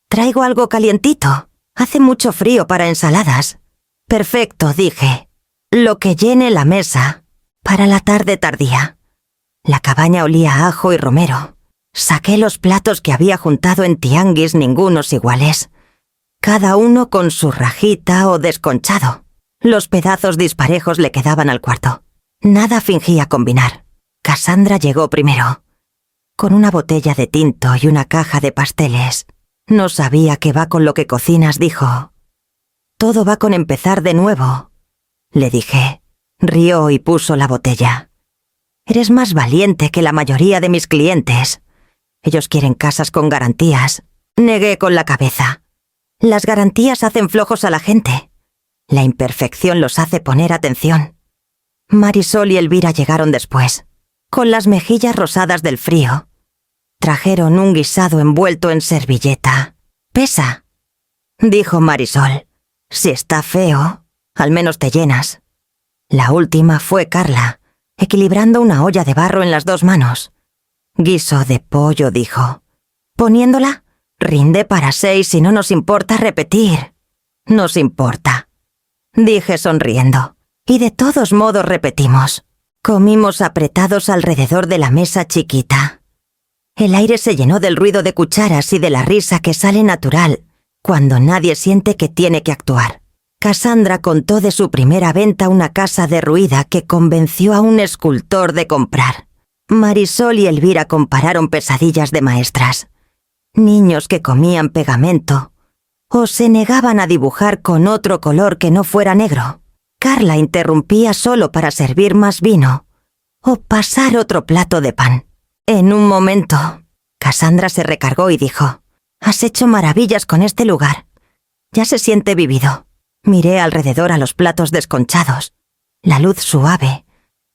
«Traigo algo calientito. Hace mucho frío para ensaladas». «Perfecto», dije. «Lo que llene la mesa para la tarde tardía». La cabaña olía a ajo y romero. Saqué los platos que había juntado en tianguis, ningunos iguales, cada uno con su rajita o desconchado. Los pedazos disparejos le quedaban al cuarto. Nada fingía combinar. Cassandra llegó primero, con una botella de tinto y una caja de pasteles. «No sabía que va con lo que cocinas», dijo. «Todo va con empezar de nuevo», le dije. Rió y puso la botella. «Eres más valiente que la mayoría de mis clientes. Ellos quieren casas con garantías». Negué con la cabeza. «Las garantías hacen flojos a la gente. La imperfección los hace poner atención». Marisol y Elvira llegaron después, con las mejillas rosadas del frío. Trajeron un guisado envuelto en servilleta. «Pesa», dijo Marisol. «Si está feo, al menos te llenas». La última fue Carla, equilibrando una olla de barro en las 2 manos. «Guiso de pollo», dijo. «Poniéndola, rinde para 6 y no nos importa repetir». «Nos importa», dije sonriendo. Y de todos modos repetimos. Comimos apretados alrededor de la mesa chiquita. El aire se llenó del ruido de cucharas y de la risa que sale natural cuando nadie siente que tiene que actuar. Cassandra contó de su primera venta una casa derruida que convenció a un escultor de comprar. Marisol y Elvira compararon pesadillas de maestras. Niños que comían pegamento o se negaban a dibujar con otro color que no fuera negro. Carla interrumpía solo para servir más vino o pasar otro plato de pan. En un momento, Cassandra se recargó y dijo: «Has hecho maravillas con este lugar. Ya se siente vivido». Miré alrededor a los platos desconchados, la luz suave,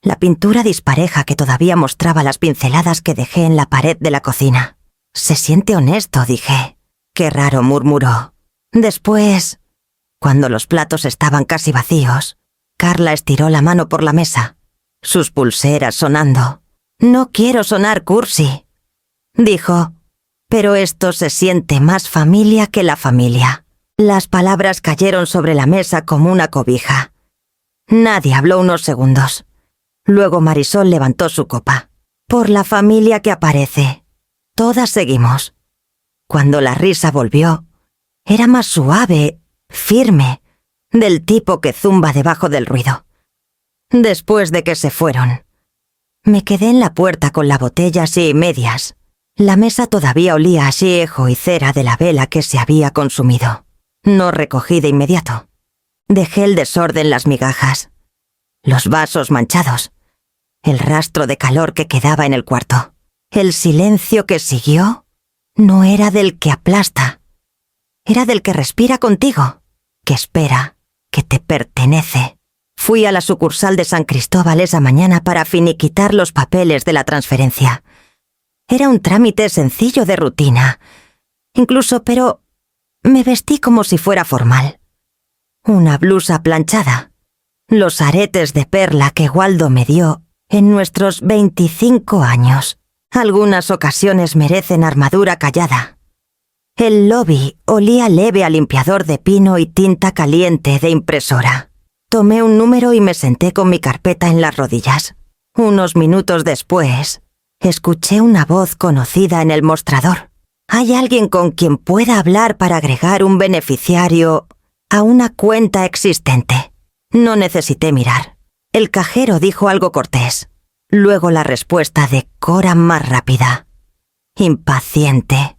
la pintura dispareja que todavía mostraba las pinceladas que dejé en la pared de la cocina. «Se siente honesto», dije. «Qué raro», murmuró. Después, cuando los platos estaban casi vacíos, Carla estiró la mano por la mesa, sus pulseras sonando. «No quiero sonar cursi», dijo. Pero esto se siente más familia que la familia. Las palabras cayeron sobre la mesa como una cobija. Nadie habló unos segundos. Luego Marisol levantó su copa. Por la familia que aparece. Todas seguimos. Cuando la risa volvió, era más suave, firme, del tipo que zumba debajo del ruido. Después de que se fueron, me quedé en la puerta con la botella así medias. La mesa todavía olía a añejo y cera de la vela que se había consumido. No recogí de inmediato. Dejé el desorden, las migajas, los vasos manchados, el rastro de calor que quedaba en el cuarto. El silencio que siguió no era del que aplasta, era del que respira contigo, que espera, que te pertenece. Fui a la sucursal de San Cristóbal esa mañana para finiquitar los papeles de la transferencia. Era un trámite sencillo de rutina, incluso, pero me vestí como si fuera formal. Una blusa planchada, los aretes de perla que Waldo me dio en nuestros 25 años. Algunas ocasiones merecen armadura callada. El lobby olía leve a limpiador de pino y tinta caliente de impresora. Tomé un número y me senté con mi carpeta en las rodillas. Unos minutos después, escuché una voz conocida en el mostrador. ¿Hay alguien con quien pueda hablar para agregar un beneficiario a una cuenta existente? No necesité mirar. El cajero dijo algo cortés. Luego la respuesta de Cora más rápida. Impaciente.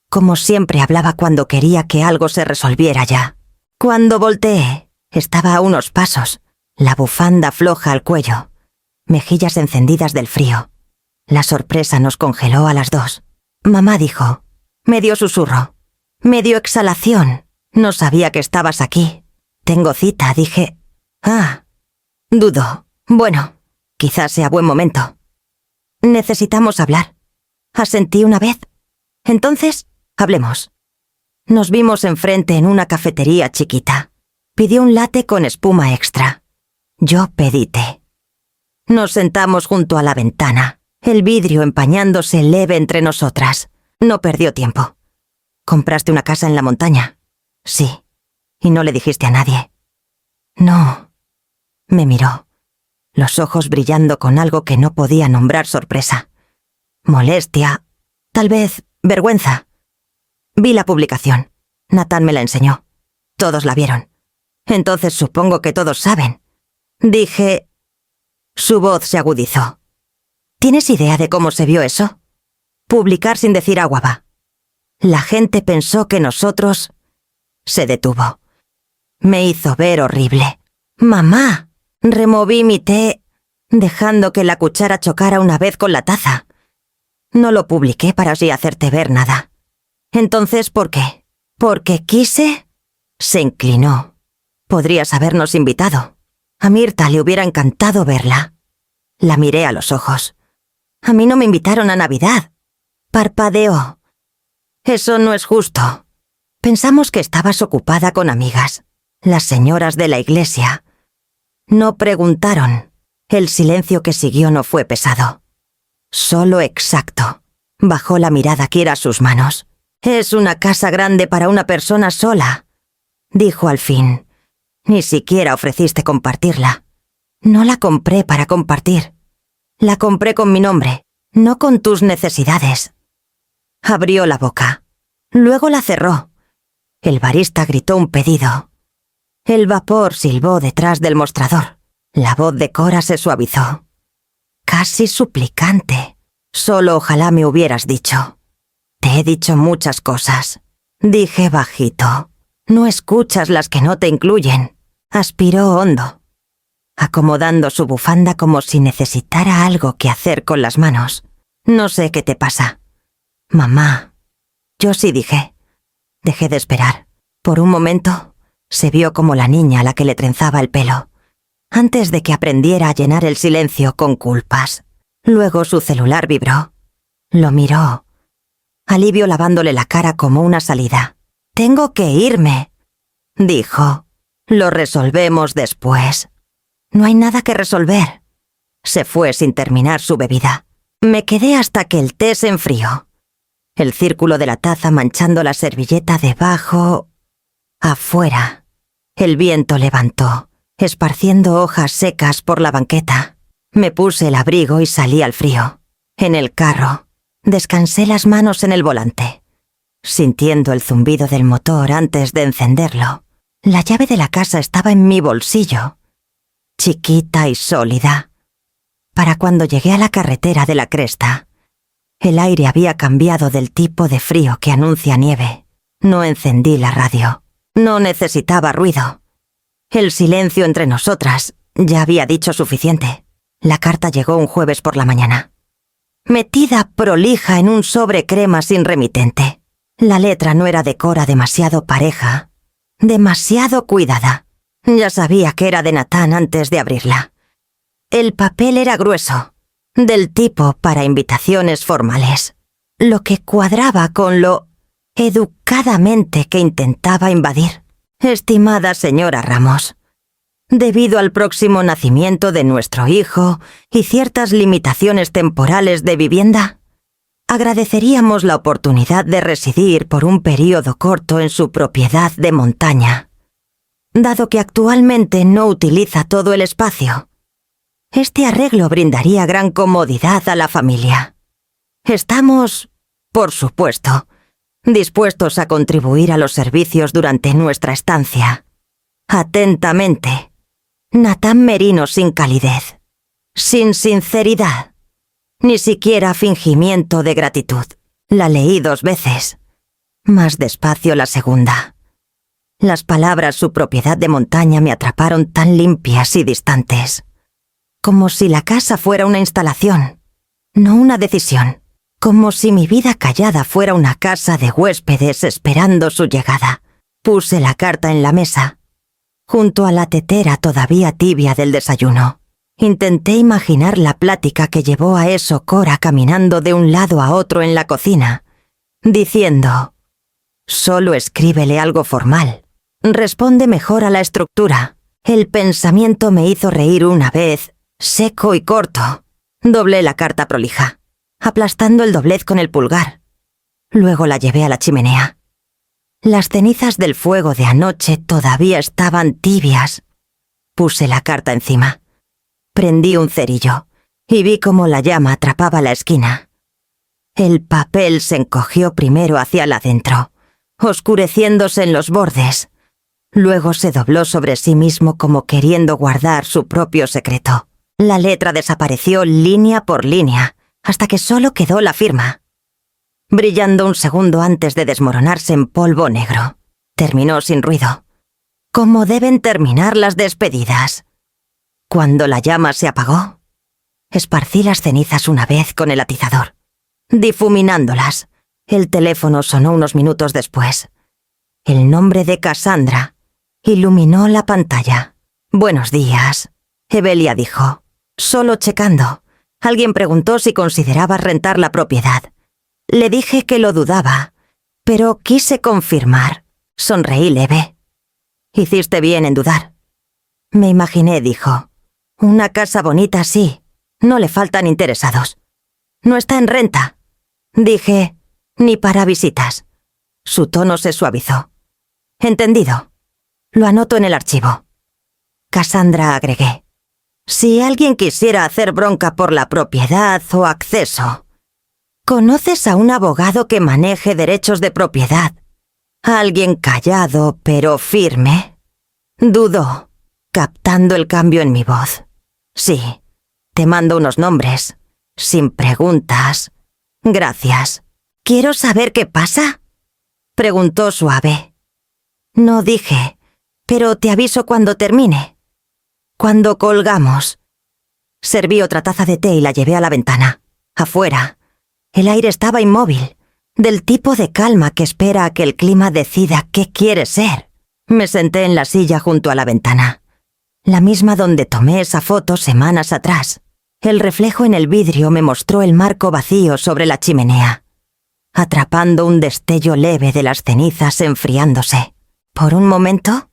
Como siempre hablaba cuando quería que algo se resolviera ya. Cuando volteé, estaba a unos pasos, la bufanda floja al cuello, mejillas encendidas del frío. La sorpresa nos congeló a las dos. Mamá dijo, medio susurro, medio exhalación. No sabía que estabas aquí. Tengo cita, dije. Ah, dudo. Bueno, quizás sea buen momento. Necesitamos hablar. Asentí una vez. Entonces, hablemos. Nos vimos enfrente en una cafetería chiquita. Pidió un latte con espuma extra. Yo pedí té. Nos sentamos junto a la ventana, el vidrio empañándose leve entre nosotras. No perdió tiempo. ¿Compraste una casa en la montaña? Sí. ¿Y no le dijiste a nadie? No. Me miró, los ojos brillando con algo que no podía nombrar sorpresa. Molestia, tal vez vergüenza. Vi la publicación. Nathan me la enseñó. Todos la vieron. Entonces supongo que todos saben. Dije. Su voz se agudizó. ¿Tienes idea de cómo se vio eso? Publicar sin decir agua va. La gente pensó que nosotros... Se detuvo. Me hizo ver horrible. ¡Mamá! Removí mi té, dejando que la cuchara chocara una vez con la taza. No lo publiqué para así hacerte ver nada. Entonces, ¿por qué? ¿Porque quise? Se inclinó. Podrías habernos invitado. A Mirta le hubiera encantado verla. La miré a los ojos. A mí no me invitaron a Navidad. Parpadeó. Eso no es justo. Pensamos que estabas ocupada con amigas, las señoras de la iglesia. No preguntaron. El silencio que siguió no fue pesado. Solo exacto. Bajó la mirada Kira a sus manos. Es una casa grande para una persona sola, dijo al fin. Ni siquiera ofreciste compartirla. No la compré para compartir. La compré con mi nombre, no con tus necesidades. Abrió la boca. Luego la cerró. El barista gritó un pedido. El vapor silbó detrás del mostrador. La voz de Cora se suavizó. Casi suplicante. Solo ojalá me hubieras dicho. Te he dicho muchas cosas. Dije bajito. No escuchas las que no te incluyen. Aspiró hondo, acomodando su bufanda como si necesitara algo que hacer con las manos. No sé qué te pasa. Mamá. Yo sí dije. Dejé de esperar. Por un momento... Se vio como la niña a la que le trenzaba el pelo, antes de que aprendiera a llenar el silencio con culpas. Luego su celular vibró. Lo miró. Alivio lavándole la cara como una salida. «Tengo que irme», dijo. «Lo resolvemos después». «No hay nada que resolver». Se fue sin terminar su bebida. Me quedé hasta que el té se enfrió. el círculo de la taza manchando la servilleta debajo. Afuera, el viento levantó, esparciendo hojas secas por la banqueta. Me puse el abrigo y salí al frío. En el carro, descansé las manos en el volante, sintiendo el zumbido del motor antes de encenderlo. La llave de la casa estaba en mi bolsillo, chiquita y sólida. Para cuando llegué a la carretera de la cresta, el aire había cambiado del tipo de frío que anuncia nieve. No encendí la radio. No necesitaba ruido. El silencio entre nosotras ya había dicho suficiente. La carta llegó un jueves por la mañana, metida prolija en un sobre crema sin remitente. La letra no era de Cora demasiado pareja, demasiado cuidada. Ya sabía que era de Nathan antes de abrirla. El papel era grueso, del tipo para invitaciones formales, lo que cuadraba con lo educadamente que intentaba invadir. Estimada señora Ramos, debido al próximo nacimiento de nuestro hijo y ciertas limitaciones temporales de vivienda, agradeceríamos la oportunidad de residir por un período corto en su propiedad de montaña, dado que actualmente no utiliza todo el espacio. Este arreglo brindaría gran comodidad a la familia. Estamos, por supuesto, dispuestos a contribuir a los servicios durante nuestra estancia. Atentamente, Nathan Merino, sin calidez, sin sinceridad, ni siquiera fingimiento de gratitud. La leí 2 veces, más despacio la segunda. Las palabras su propiedad de montaña me atraparon tan limpias y distantes, como si la casa fuera una instalación, no una decisión, como si mi vida callada fuera una casa de huéspedes esperando su llegada. Puse la carta en la mesa, junto a la tetera todavía tibia del desayuno. Intenté imaginar la plática que llevó a eso Cora caminando de un lado a otro en la cocina, diciendo: «Solo escríbele algo formal. Responde mejor a la estructura». El pensamiento me hizo reír una vez, seco y corto. Doblé la carta prolija, aplastando el doblez con el pulgar. Luego la llevé a la chimenea. Las cenizas del fuego de anoche todavía estaban tibias. Puse la carta encima. Prendí un cerillo y vi cómo la llama atrapaba la esquina. El papel se encogió primero hacia adentro, oscureciéndose en los bordes. Luego se dobló sobre sí mismo como queriendo guardar su propio secreto. La letra desapareció línea por línea, hasta que solo quedó la firma, brillando un segundo antes de desmoronarse en polvo negro. Terminó sin ruido, como deben terminar las despedidas. Cuando la llama se apagó, esparcí las cenizas una vez con el atizador, difuminándolas. El teléfono sonó unos minutos después. El nombre de Cassandra iluminó la pantalla. «Buenos días», Evelia dijo. «Solo checando. Alguien preguntó si consideraba rentar la propiedad. Le dije que lo dudaba, pero quise confirmar». Sonreí leve. «Hiciste bien en dudar». «Me imaginé», dijo. «Una casa bonita, sí. No le faltan interesados. No está en renta». Dije: «Ni para visitas». Su tono se suavizó. «Entendido. Lo anoto en el archivo». Cassandra, agregué: «Si alguien quisiera hacer bronca por la propiedad o acceso, ¿conoces a un abogado que maneje derechos de propiedad? Alguien callado pero firme». Dudó, captando el cambio en mi voz. «Sí, te mando unos nombres, sin preguntas. Gracias». «¿Quiero saber qué pasa?», preguntó suave. «No dije, pero te aviso cuando termine». Cuando colgamos, serví otra taza de té y la llevé a la ventana. Afuera, el aire estaba inmóvil, del tipo de calma que espera a que el clima decida qué quiere ser. Me senté en la silla junto a la ventana, la misma donde tomé esa foto semanas atrás. El reflejo en el vidrio me mostró el marco vacío sobre la chimenea, atrapando un destello leve de las cenizas enfriándose. Por un momento,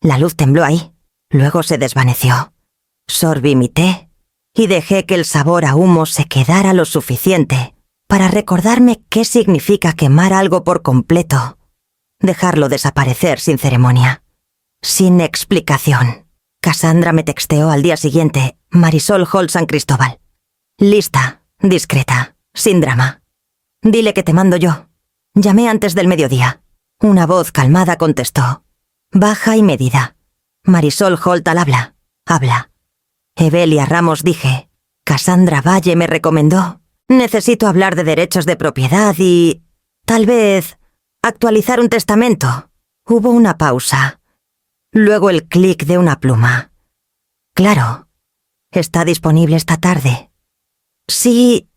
la luz tembló ahí. Luego se desvaneció. Sorbí mi té y dejé que el sabor a humo se quedara lo suficiente para recordarme qué significa quemar algo por completo, dejarlo desaparecer sin ceremonia, sin explicación. Cassandra me texteó al día siguiente, Marisol Hall San Cristóbal. Lista, discreta, sin drama. Dile que te mando yo. Llamé antes del mediodía. Una voz calmada contestó. Baja y medida. Marisol Holt al habla. Habla. Evelia Ramos dije. Cassandra Valle me recomendó. Necesito hablar de derechos de propiedad y... tal vez... actualizar un testamento. Hubo una pausa. Luego el clic de una pluma. Claro. Está disponible esta tarde. Sí.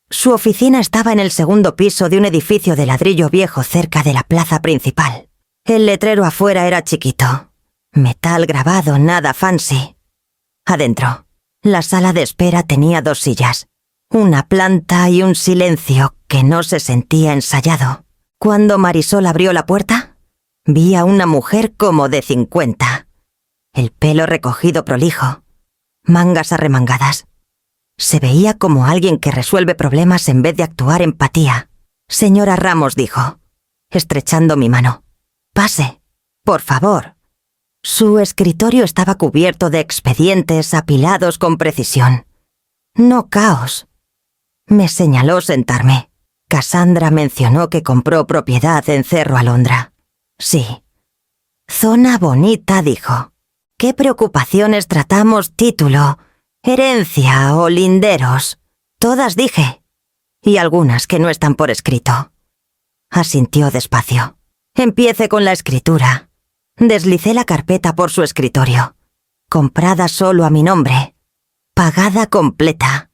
Su oficina estaba en el segundo piso de un edificio de ladrillo viejo cerca de la plaza principal. El letrero afuera era chiquito. Metal grabado, nada fancy. Adentro, la sala de espera tenía 2 sillas, una planta y un silencio que no se sentía ensayado. Cuando Marisol abrió la puerta, vi a una mujer como de 50. El pelo recogido prolijo, mangas arremangadas. Se veía como alguien que resuelve problemas en vez de actuar empatía. Señora Ramos dijo, estrechando mi mano. Pase, por favor. Su escritorio estaba cubierto de expedientes apilados con precisión. No caos. Me señaló sentarme. Cassandra mencionó que compró propiedad en Cerro Alondra. Sí. Zona bonita, dijo. ¿Qué preocupaciones tratamos título, herencia o linderos? Todas dije. Y algunas que no están por escrito. Asintió despacio. Empiece con la escritura. Deslicé la carpeta por su escritorio. Comprada solo a mi nombre. Pagada completa.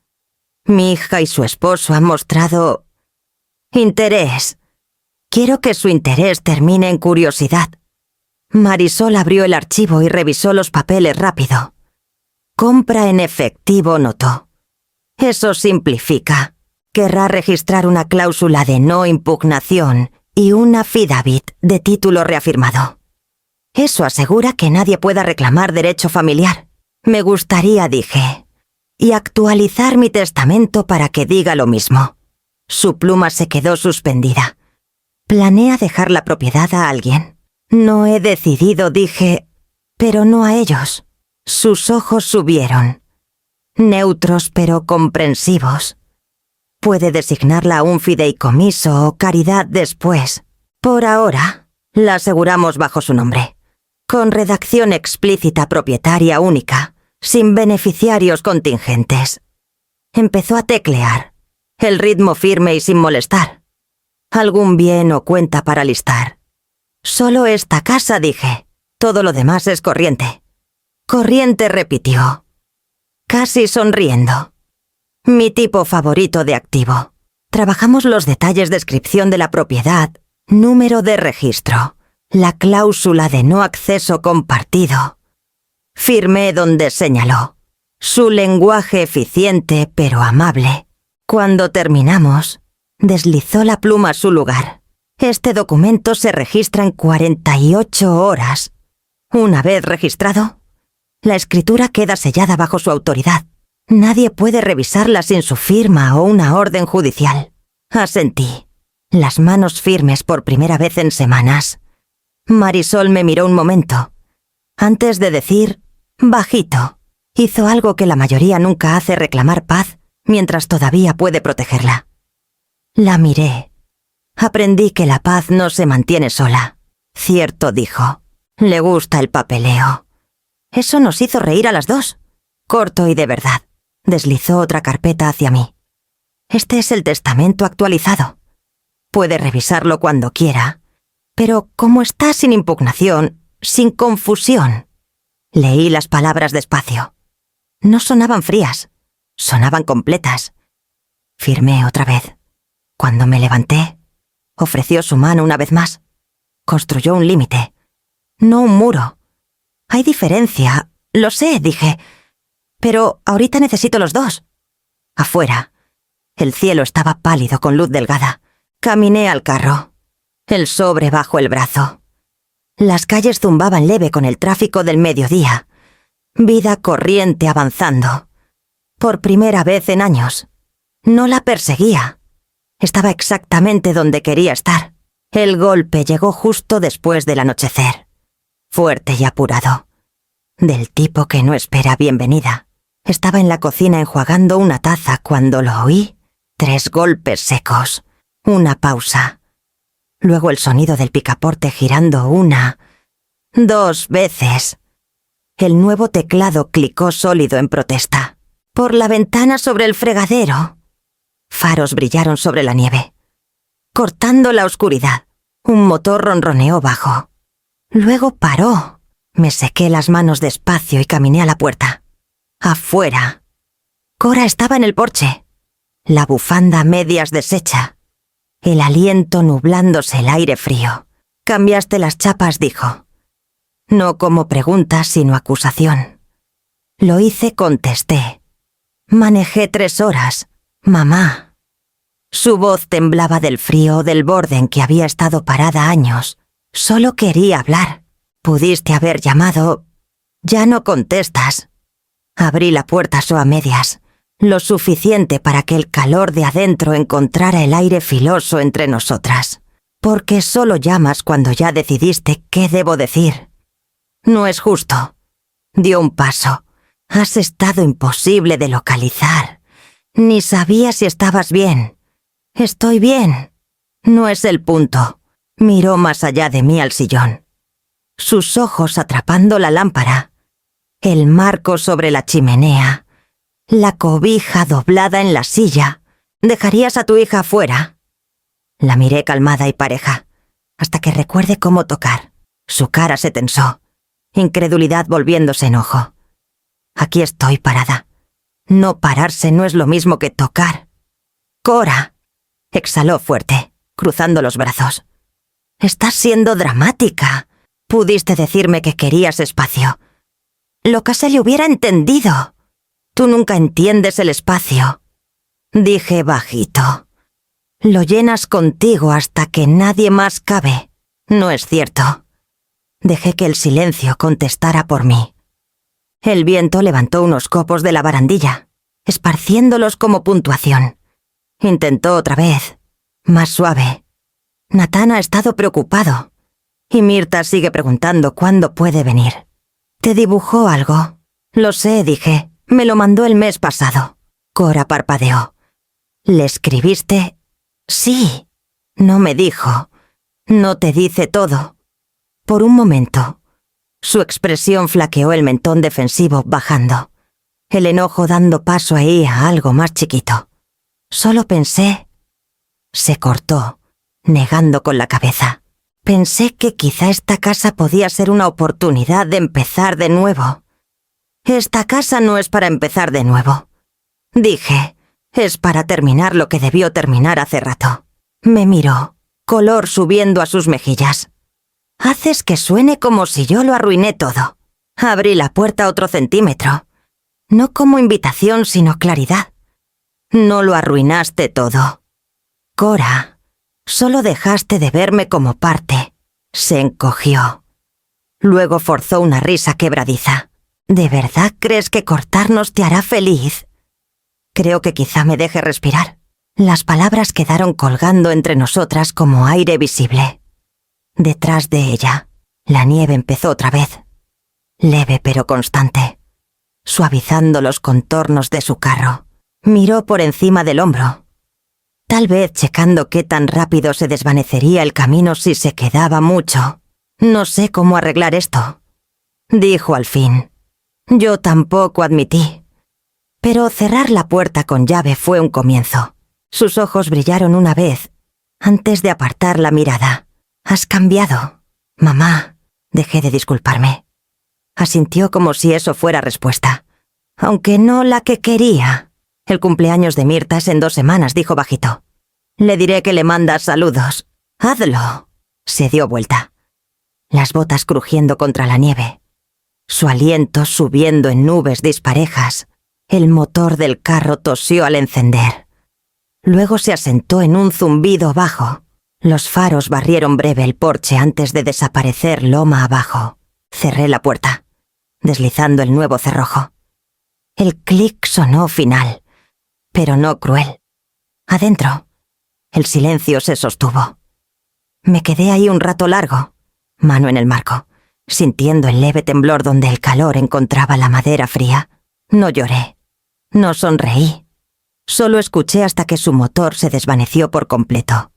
Mi hija y su esposo han mostrado... interés. Quiero que su interés termine en curiosidad. Marisol abrió el archivo y revisó los papeles rápido. Compra en efectivo, notó. Eso simplifica. Querrá registrar una cláusula de no impugnación y una affidavit de título reafirmado. Eso asegura que nadie pueda reclamar derecho familiar. Me gustaría, dije, y actualizar mi testamento para que diga lo mismo. Su pluma se quedó suspendida. ¿Planea dejar la propiedad a alguien? No he decidido, dije, pero no a ellos. Sus ojos subieron. Neutros pero comprensivos. Puede designarla a un fideicomiso o caridad después. Por ahora, la aseguramos bajo su nombre. Con redacción explícita propietaria única, sin beneficiarios contingentes. Empezó a teclear, el ritmo firme y sin molestar. Algún bien o cuenta para listar. Solo esta casa, dije. Todo lo demás es corriente. Corriente, repitió. Casi sonriendo. Mi tipo favorito de activo. Trabajamos los detalles de descripción de la propiedad, número de registro, la cláusula de no acceso compartido. Firmé donde señaló. Su lenguaje eficiente pero amable. Cuando terminamos, deslizó la pluma a su lugar. Este documento se registra en 48 horas. Una vez registrado, la escritura queda sellada bajo su autoridad. Nadie puede revisarla sin su firma o una orden judicial. Asentí, las manos firmes por primera vez en semanas. Marisol me miró un momento. Antes de decir, bajito, hizo algo que la mayoría nunca hace: reclamar paz mientras todavía puede protegerla. La miré. Aprendí que la paz no se mantiene sola. Cierto, dijo. Le gusta el papeleo. Eso nos hizo reír a las dos. Corto y de verdad. Deslizó otra carpeta hacia mí. Este es el testamento actualizado. Puede revisarlo cuando quiera. Pero como está sin impugnación, sin confusión. Leí las palabras despacio. No sonaban frías. Sonaban completas. Firmé otra vez. Cuando me levanté, ofreció su mano una vez más. Construyó un límite. No un muro. Hay diferencia, lo sé, dije. Pero ahorita necesito los dos. Afuera, el cielo estaba pálido con luz delgada. Caminé al carro. El sobre bajo el brazo. Las calles zumbaban leve con el tráfico del mediodía. Vida corriente avanzando. Por primera vez en años. No la perseguía. Estaba exactamente donde quería estar. El golpe llegó justo después del anochecer. Fuerte y apurado. Del tipo que no espera bienvenida. Estaba en la cocina enjuagando una taza cuando lo oí. 3 golpes secos. Una pausa. Luego el sonido del picaporte girando 1, 2 veces. El nuevo teclado clicó sólido en protesta. Por la ventana sobre el fregadero. Faros brillaron sobre la nieve, cortando la oscuridad. Un motor ronroneó bajo. Luego paró. Me sequé las manos despacio y caminé a la puerta. Afuera. Cora estaba en el porche. La bufanda a medias deshecha. El aliento nublándose el aire frío. «Cambiaste las chapas», dijo. No como pregunta, sino acusación. Lo hice, contesté. Manejé 3 horas. Mamá. Su voz temblaba del frío del borde en que había estado parada años. Solo quería hablar. Pudiste haber llamado. Ya no contestas. Abrí la puerta a medias, lo suficiente para que el calor de adentro encontrara el aire filoso entre nosotras. Porque solo llamas cuando ya decidiste qué debo decir. No es justo. Dio un paso. Has estado imposible de localizar. Ni sabía si estabas bien. Estoy bien. No es el punto. Miró más allá de mí al sillón. Sus ojos atrapando la lámpara. El marco sobre la chimenea. La cobija doblada en la silla. ¿Dejarías a tu hija fuera? La miré calmada y pareja, hasta que recuerde cómo tocar. Su cara se tensó. Incredulidad volviéndose enojo. Aquí estoy parada. No pararse no es lo mismo que tocar. «Cora», exhaló fuerte, cruzando los brazos. «Estás siendo dramática. Pudiste decirme que querías espacio. Lo que se le hubiera entendido. Tú nunca entiendes el espacio». Dije bajito. «Lo llenas contigo hasta que nadie más cabe. No es cierto». Dejé que el silencio contestara por mí. El viento levantó unos copos de la barandilla, esparciéndolos como puntuación. Intentó otra vez, más suave. Natán ha estado preocupado. Y Mirta sigue preguntando cuándo puede venir. «¿Te dibujó algo?» «Lo sé», dije. «Me lo mandó el mes pasado». Cora parpadeó. «¿Le escribiste?» «Sí». No me dijo. No te dice todo. Por un momento. Su expresión flaqueó, el mentón defensivo bajando. El enojo dando paso ahí a algo más chiquito. Solo pensé. Se cortó, negando con la cabeza. Pensé que quizá esta casa podía ser una oportunidad de empezar de nuevo. «Esta casa no es para empezar de nuevo», dije. «Es para terminar lo que debió terminar hace rato». Me miró, color subiendo a sus mejillas. «Haces que suene como si yo lo arruiné todo». Abrí la puerta otro centímetro. No como invitación, sino claridad. «No lo arruinaste todo. Cora, solo dejaste de verme como parte». Se encogió. Luego forzó una risa quebradiza. «¿De verdad crees que cortarnos te hará feliz?» Creo que quizá me deje respirar. Las palabras quedaron colgando entre nosotras como aire visible. Detrás de ella, la nieve empezó otra vez. Leve pero constante. Suavizando los contornos de su carro. Miró por encima del hombro. Tal vez checando qué tan rápido se desvanecería el camino si se quedaba mucho. «No sé cómo arreglar esto», dijo al fin. Yo tampoco, admití. Pero cerrar la puerta con llave fue un comienzo. Sus ojos brillaron una vez, antes de apartar la mirada. «Has cambiado, mamá». Dejé de disculparme. Asintió como si eso fuera respuesta. «Aunque no la que quería». «El cumpleaños de Mirta es en 2 semanas», dijo bajito. «Le diré que le mandas saludos». «Hazlo». Se dio vuelta. Las botas crujiendo contra la nieve. Su aliento subiendo en nubes disparejas. El motor del carro tosió al encender. Luego se asentó en un zumbido bajo. Los faros barrieron breve el porche antes de desaparecer loma abajo. Cerré la puerta, deslizando el nuevo cerrojo. El clic sonó final, pero no cruel. Adentro, El silencio se sostuvo. Me quedé ahí un rato largo, mano en el marco, sintiendo el leve temblor donde el calor encontraba la madera fría. No lloré, no sonreí. Solo escuché hasta que su motor se desvaneció por completo,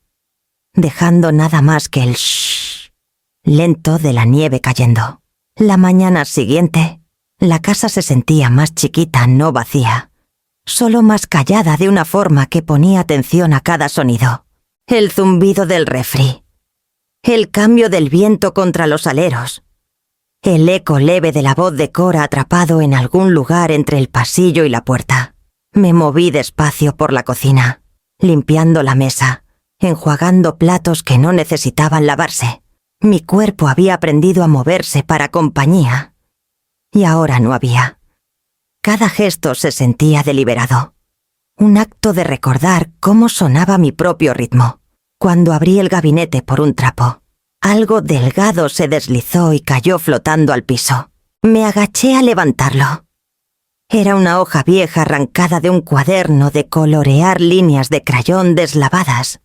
dejando nada más que el shhh lento de la nieve cayendo. La mañana siguiente, la casa se sentía más chiquita, no vacía, solo más callada de una forma que ponía atención a cada sonido. El zumbido del refri, el cambio del viento contra los aleros, el eco leve de la voz de Cora atrapado en algún lugar entre el pasillo y la puerta. Me moví despacio por la cocina, limpiando la mesa, enjuagando platos que no necesitaban lavarse. Mi cuerpo había aprendido a moverse para compañía, y ahora no había. Cada gesto se sentía deliberado, un acto de recordar cómo sonaba mi propio ritmo. Cuando abrí el gabinete por un trapo, algo delgado se deslizó y cayó flotando al piso. Me agaché a levantarlo. Era una hoja vieja arrancada de un cuaderno de colorear líneas de crayón deslavadas,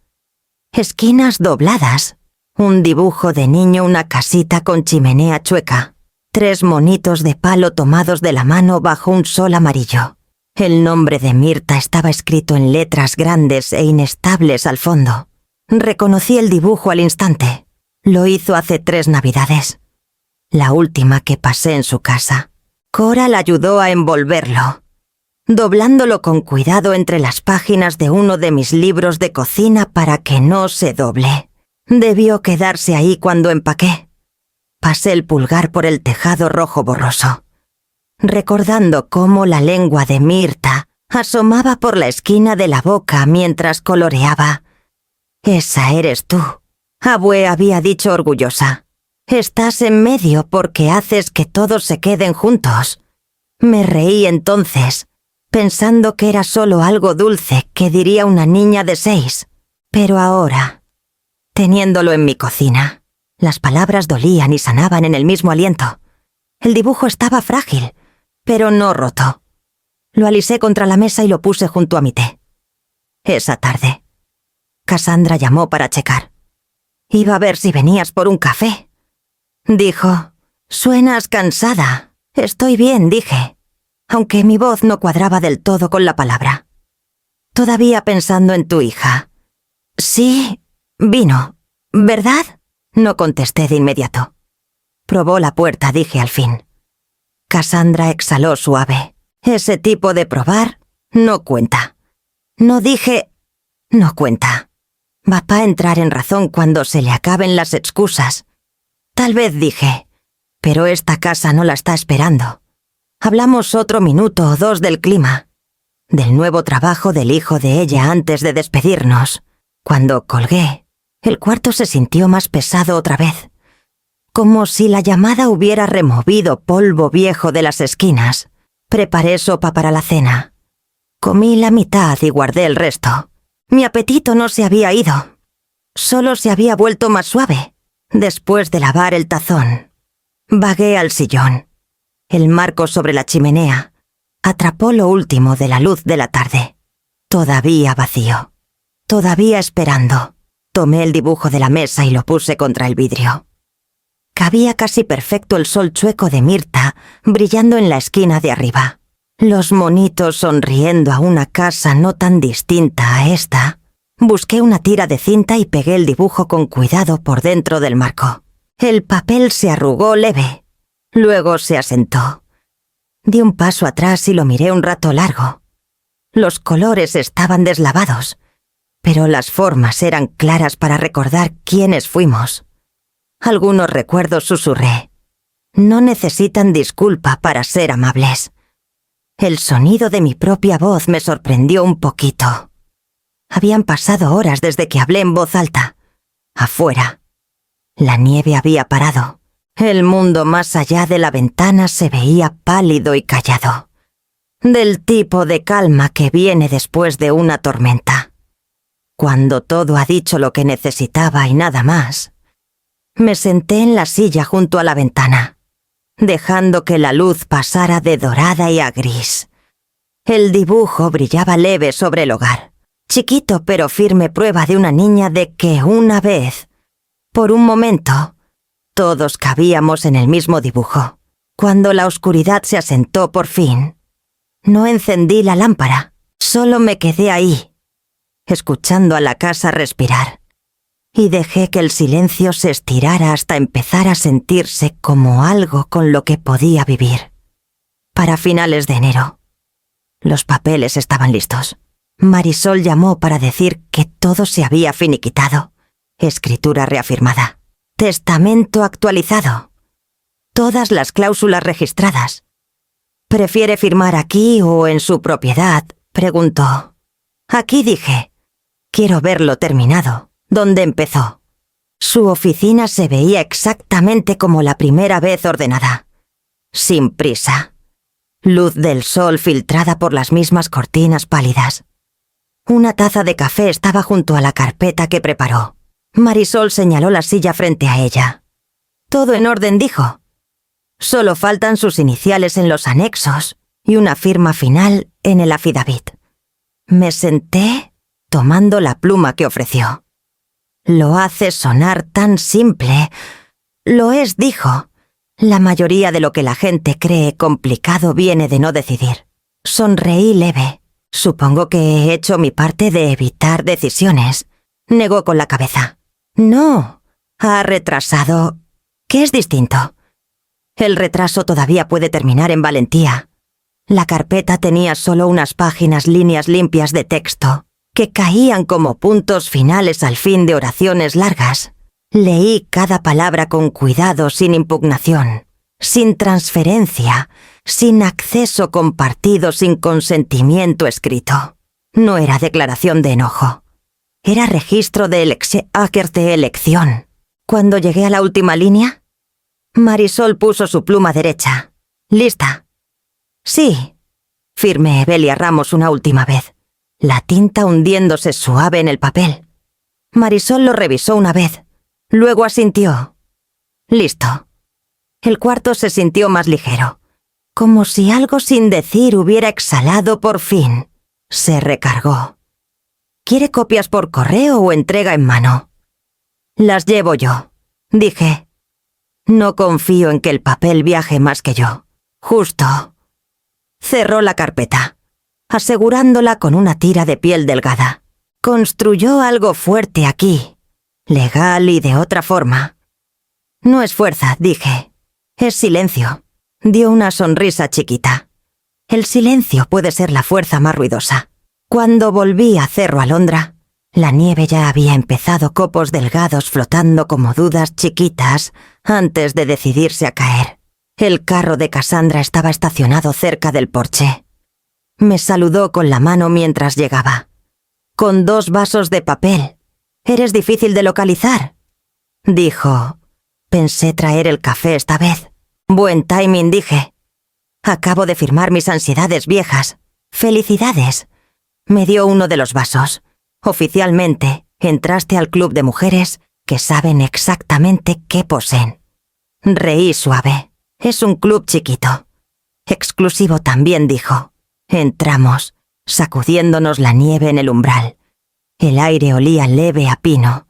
esquinas dobladas, un dibujo de niño, una casita con chimenea chueca, 3 monitos de palo tomados de la mano bajo un sol amarillo. El nombre de Mirta estaba escrito en letras grandes e inestables al fondo. Reconocí el dibujo al instante. Lo hizo hace 3 navidades, la última que pasé en su casa. Cora la ayudó a envolverlo, doblándolo con cuidado entre las páginas de uno de mis libros de cocina para que no se doble. Debió quedarse ahí cuando empaqué. Pasé el pulgar por el tejado rojo borroso, recordando cómo la lengua de Mirta asomaba por la esquina de la boca mientras coloreaba. Esa eres tú, Abue había dicho orgullosa. Estás en medio porque haces que todos se queden juntos. Me reí entonces, pensando que era solo algo dulce que diría una niña de 6. Pero ahora, teniéndolo en mi cocina, las palabras dolían y sanaban en el mismo aliento. El dibujo estaba frágil, pero no roto. Lo alisé contra la mesa y lo puse junto a mi té. Esa tarde, Cassandra llamó para checar. Iba a ver si venías por un café. Dijo, suenas cansada. Estoy bien, dije, aunque mi voz no cuadraba del todo con la palabra. Todavía pensando en tu hija. Sí, vino, ¿verdad? No contesté de inmediato. Probó la puerta, dije al fin. Cassandra exhaló suave. Ese tipo de probar no cuenta. No dije, no cuenta. Va a entrar en razón cuando se le acaben las excusas. Tal vez dije, pero esta casa no la está esperando. Hablamos otro minuto o 2 del clima, del nuevo trabajo del hijo de ella antes de despedirnos. Cuando colgué, el cuarto se sintió más pesado otra vez, como si la llamada hubiera removido polvo viejo de las esquinas. Preparé sopa para la cena. Comí la mitad y guardé el resto. Mi apetito no se había ido, solo se había vuelto más suave. Después de lavar el tazón, vagué al sillón. El marco sobre la chimenea atrapó lo último de la luz de la tarde. Todavía vacío, todavía esperando. Tomé el dibujo de la mesa y lo puse contra el vidrio. Cabía casi perfecto el sol chueco de Mirta brillando en la esquina de arriba. Los monitos sonriendo a una casa no tan distinta a esta. Busqué una tira de cinta y pegué el dibujo con cuidado por dentro del marco. El papel se arrugó leve. Luego se asentó. Di un paso atrás y lo miré un rato largo. Los colores estaban deslavados, pero las formas eran claras para recordar quiénes fuimos. Algunos recuerdos susurré. No necesitan disculpa para ser amables. El sonido de mi propia voz me sorprendió un poquito. Habían pasado horas desde que hablé en voz alta. Afuera, la nieve había parado. El mundo más allá de la ventana se veía pálido y callado, del tipo de calma que viene después de una tormenta. Cuando todo ha dicho lo que necesitaba y nada más, me senté en la silla junto a la ventana, dejando que la luz pasara de dorada y a gris. El dibujo brillaba leve sobre el hogar. Chiquito pero firme prueba de una niña de que una vez, por un momento, todos cabíamos en el mismo dibujo. Cuando la oscuridad se asentó por fin, no encendí la lámpara, solo me quedé ahí, escuchando a la casa respirar, y dejé que el silencio se estirara hasta empezar a sentirse como algo con lo que podía vivir. Para finales de enero, los papeles estaban listos. Marisol llamó para decir que todo se había finiquitado. Escritura reafirmada. Testamento actualizado. Todas las cláusulas registradas. ¿Prefiere firmar aquí o en su propiedad?, preguntó. Aquí, dije. Quiero verlo terminado. ¿Dónde empezó? Su oficina se veía exactamente como la primera vez ordenada. Sin prisa. Luz del sol filtrada por las mismas cortinas pálidas. Una taza de café estaba junto a la carpeta que preparó. Marisol señaló la silla frente a ella. Todo en orden, dijo. Solo faltan sus iniciales en los anexos y una firma final en el afidavit. Me senté tomando la pluma que ofreció. Lo hace sonar tan simple. Lo es, dijo. La mayoría de lo que la gente cree complicado viene de no decidir. Sonreí leve. Supongo que he hecho mi parte de evitar decisiones. Negó con la cabeza. No, ha retrasado. ¿Qué es distinto? El retraso todavía puede terminar en valentía. La carpeta tenía solo unas líneas limpias de texto, que caían como puntos finales al fin de oraciones largas. Leí cada palabra con cuidado, sin impugnación, sin transferencia, sin acceso compartido, sin consentimiento escrito. No era declaración de enojo. Era registro de elección. Cuando llegué a la última línea, Marisol puso su pluma derecha. ¿Lista? Sí, firmé Evelia Ramos una última vez, la tinta hundiéndose suave en el papel. Marisol lo revisó una vez, luego asintió. Listo. El cuarto se sintió más ligero, como si algo sin decir hubiera exhalado por fin. Se recargó. ¿Quiere copias por correo o entrega en mano? Las llevo yo, dije. No confío en que el papel viaje más que yo. Justo. Cerró la carpeta, asegurándola con una tira de piel delgada. Construyó algo fuerte aquí, legal y de otra forma. No es fuerza, dije. Es silencio. Dio una sonrisa chiquita. El silencio puede ser la fuerza más ruidosa. Cuando volví a Cerro Alondra, la nieve ya había empezado copos delgados flotando como dudas chiquitas antes de decidirse a caer. El carro de Cassandra estaba estacionado cerca del porche. Me saludó con la mano mientras llegaba. Con 2 vasos de papel. Eres difícil de localizar, dijo. Pensé traer el café esta vez. Buen timing, dije. Acabo de firmar mis ansiedades viejas. Felicidades. Me dio uno de los vasos. Oficialmente, entraste al club de mujeres que saben exactamente qué poseen. Reí suave. Es un club chiquito. Exclusivo también, dijo. Entramos, sacudiéndonos la nieve en el umbral. El aire olía leve a pino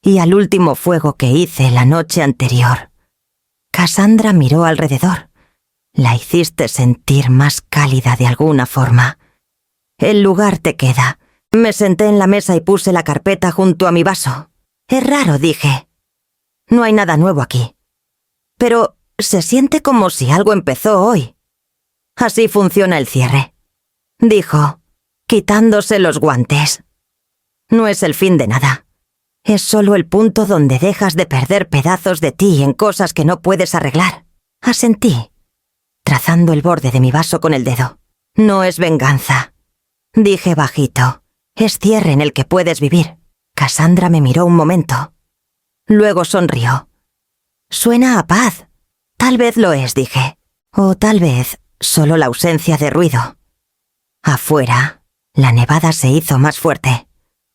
y al último fuego que hice la noche anterior. Cassandra miró alrededor. La hiciste sentir más cálida de alguna forma. El lugar te queda. Me senté en la mesa y puse la carpeta junto a mi vaso. Es raro, dije. No hay nada nuevo aquí. Pero se siente como si algo empezó hoy. Así funciona el cierre, dijo, quitándose los guantes. No es el fin de nada. Es solo el punto donde dejas de perder pedazos de ti en cosas que no puedes arreglar. Asentí, trazando el borde de mi vaso con el dedo. No es venganza, dije bajito. Es cierre en el que puedes vivir. Cassandra me miró un momento. Luego sonrió. Suena a paz. Tal vez lo es, dije. O tal vez solo la ausencia de ruido. Afuera, la nevada se hizo más fuerte,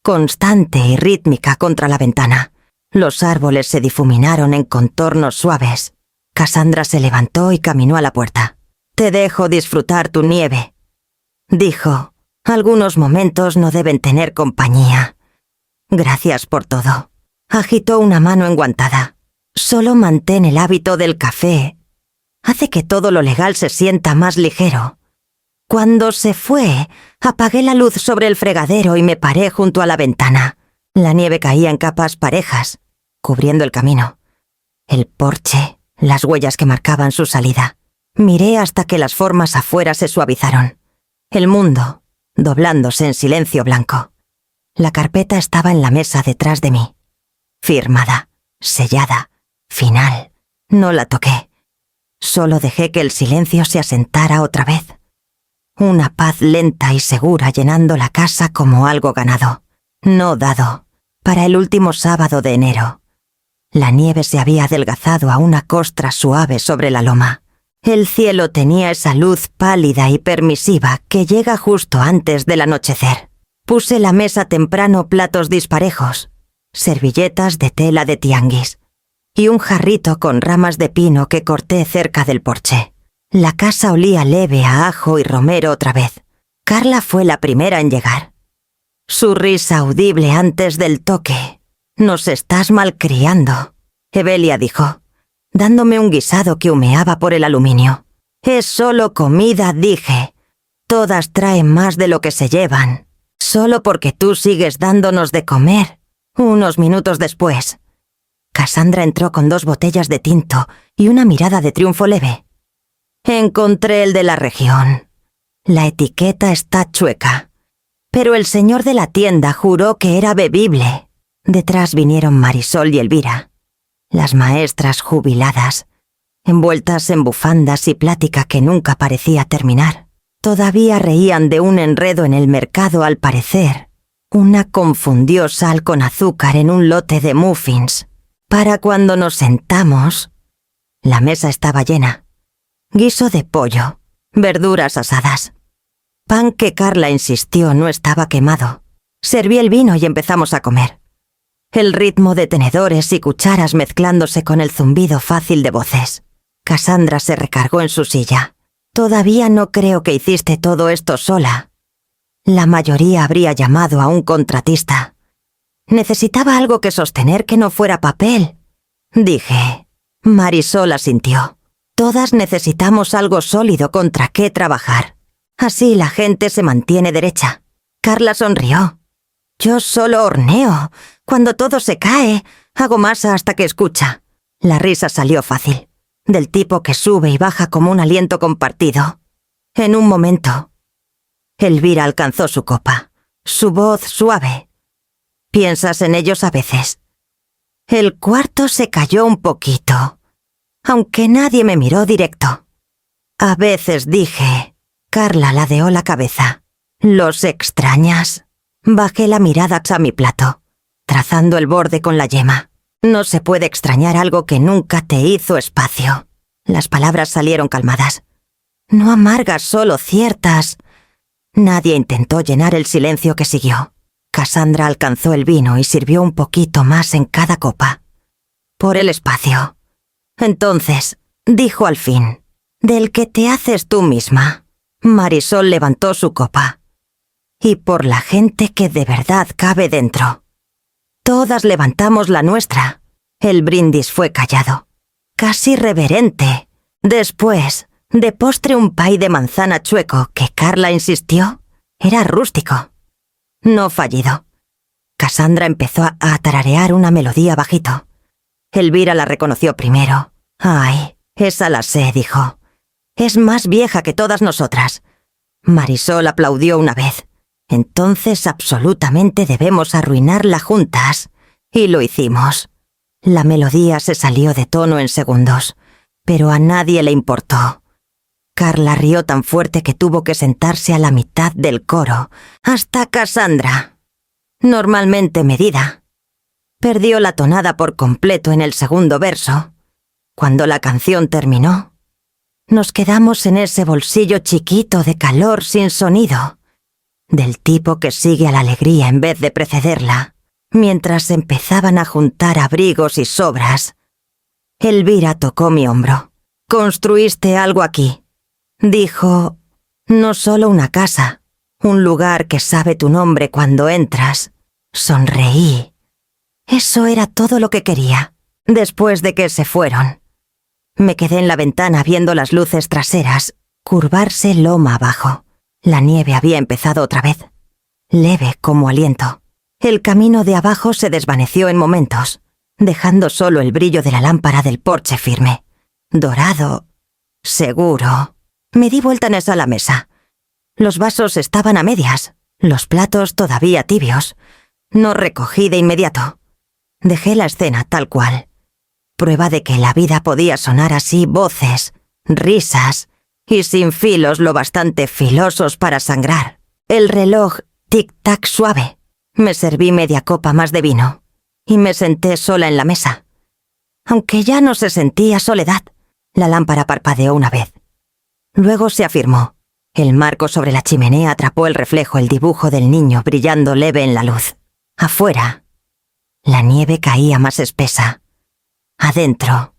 constante y rítmica contra la ventana. Los árboles se difuminaron en contornos suaves. Cassandra se levantó y caminó a la puerta. Te dejo disfrutar tu nieve, dijo, Algunos momentos no deben tener compañía. Gracias por todo. Agitó una mano enguantada. Solo mantén el hábito del café. Hace que todo lo legal se sienta más ligero. Cuando se fue, apagué la luz sobre el fregadero y me paré junto a la ventana. La nieve caía en capas parejas, cubriendo el camino. El porche, las huellas que marcaban su salida. Miré hasta que las formas afuera se suavizaron. El mundo, doblándose en silencio blanco. La carpeta estaba en la mesa detrás de mí. Firmada, sellada, final. No la toqué. Solo dejé que el silencio se asentara otra vez. Una paz lenta y segura llenando la casa como algo ganado, no dado, para el último sábado de enero. La nieve se había adelgazado a una costra suave sobre la loma. El cielo tenía esa luz pálida y permisiva que llega justo antes del anochecer. Puse la mesa temprano platos disparejos, servilletas de tela de tianguis y un jarrito con ramas de pino que corté cerca del porche. La casa olía leve a ajo y romero otra vez. Carla fue la primera en llegar. Su risa audible antes del toque. «Nos estás malcriando», Evelia dijo, dándome un guisado que humeaba por el aluminio. «Es solo comida», dije. «Todas traen más de lo que se llevan. Solo porque tú sigues dándonos de comer». Unos minutos después, Cassandra entró con 2 botellas de tinto y una mirada de triunfo leve. «Encontré el de la región. La etiqueta está chueca, pero el señor de la tienda juró que era bebible». Detrás vinieron Marisol y Elvira, las maestras jubiladas, envueltas en bufandas y plática que nunca parecía terminar. Todavía reían de un enredo en el mercado al parecer. Una confundió sal con azúcar en un lote de muffins. Para cuando nos sentamos, la mesa estaba llena. Guiso de pollo, verduras asadas. Pan que Carla insistió no estaba quemado. Serví el vino y empezamos a comer. El ritmo de tenedores y cucharas mezclándose con el zumbido fácil de voces. Cassandra se recargó en su silla. «Todavía no creo que hiciste todo esto sola. La mayoría habría llamado a un contratista. Necesitaba algo que sostener que no fuera papel», dije. Marisol asintió. «Todas necesitamos algo sólido contra qué trabajar. Así la gente se mantiene derecha». Carla sonrió. «Yo solo horneo. Cuando todo se cae, hago masa hasta que escucha». La risa salió fácil, del tipo que sube y baja como un aliento compartido. En un momento, Elvira alcanzó su copa, su voz suave. «¿Piensas en ellos a veces?» El cuarto se cayó un poquito, aunque nadie me miró directo. «A veces», dije. Carla ladeó la cabeza. «¿Los extrañas?» Bajé la mirada a mi plato, trazando el borde con la yema. «No se puede extrañar algo que nunca te hizo espacio». Las palabras salieron calmadas. «No amargas, solo ciertas». Nadie intentó llenar el silencio que siguió. Cassandra alcanzó el vino y sirvió un poquito más en cada copa. «Por el espacio». «Entonces», dijo al fin, «del que te haces tú misma». Marisol levantó su copa. «Y por la gente que de verdad cabe dentro». Todas levantamos la nuestra. El brindis fue callado, casi reverente. Después, de postre un pay de manzana chueco que Carla insistió. Era rústico. No fallido. Cassandra empezó a tararear una melodía bajito. Elvira la reconoció primero. «Ay, esa la sé», dijo. «Es más vieja que todas nosotras». Marisol aplaudió una vez. «Entonces absolutamente debemos arruinarla juntas». Y lo hicimos. La melodía se salió de tono en segundos, pero a nadie le importó. Carla rió tan fuerte que tuvo que sentarse a la mitad del coro, hasta Cassandra, normalmente medida. Perdió la tonada por completo en el segundo verso. Cuando la canción terminó, nos quedamos en ese bolsillo chiquito de calor sin sonido, del tipo que sigue a la alegría en vez de precederla, mientras empezaban a juntar abrigos y sobras. Elvira tocó mi hombro. «Construiste algo aquí», dijo. «No solo una casa, Un lugar que sabe tu nombre cuando entras. Sonreí. Eso era todo lo que quería, después de que se fueron. Me quedé en la ventana viendo las luces traseras curvarse loma abajo. La nieve había empezado otra vez, leve como aliento. El camino de abajo se desvaneció en momentos, dejando solo el brillo de la lámpara del porche firme. Dorado. Seguro. Me di vuelta en esa la mesa. Los vasos estaban a medias, los platos todavía tibios. No recogí de inmediato. Dejé la escena tal cual. Prueba de que la vida podía sonar así: voces, risas y sin filos lo bastante filosos para sangrar. El reloj tic-tac suave. Me serví media copa más de vino y me senté sola en la mesa. Aunque ya no se sentía soledad, la lámpara parpadeó una vez. Luego se afirmó. El marco sobre la chimenea atrapó el reflejo, el dibujo del niño brillando leve en la luz. Afuera, la nieve caía más espesa. Adentro,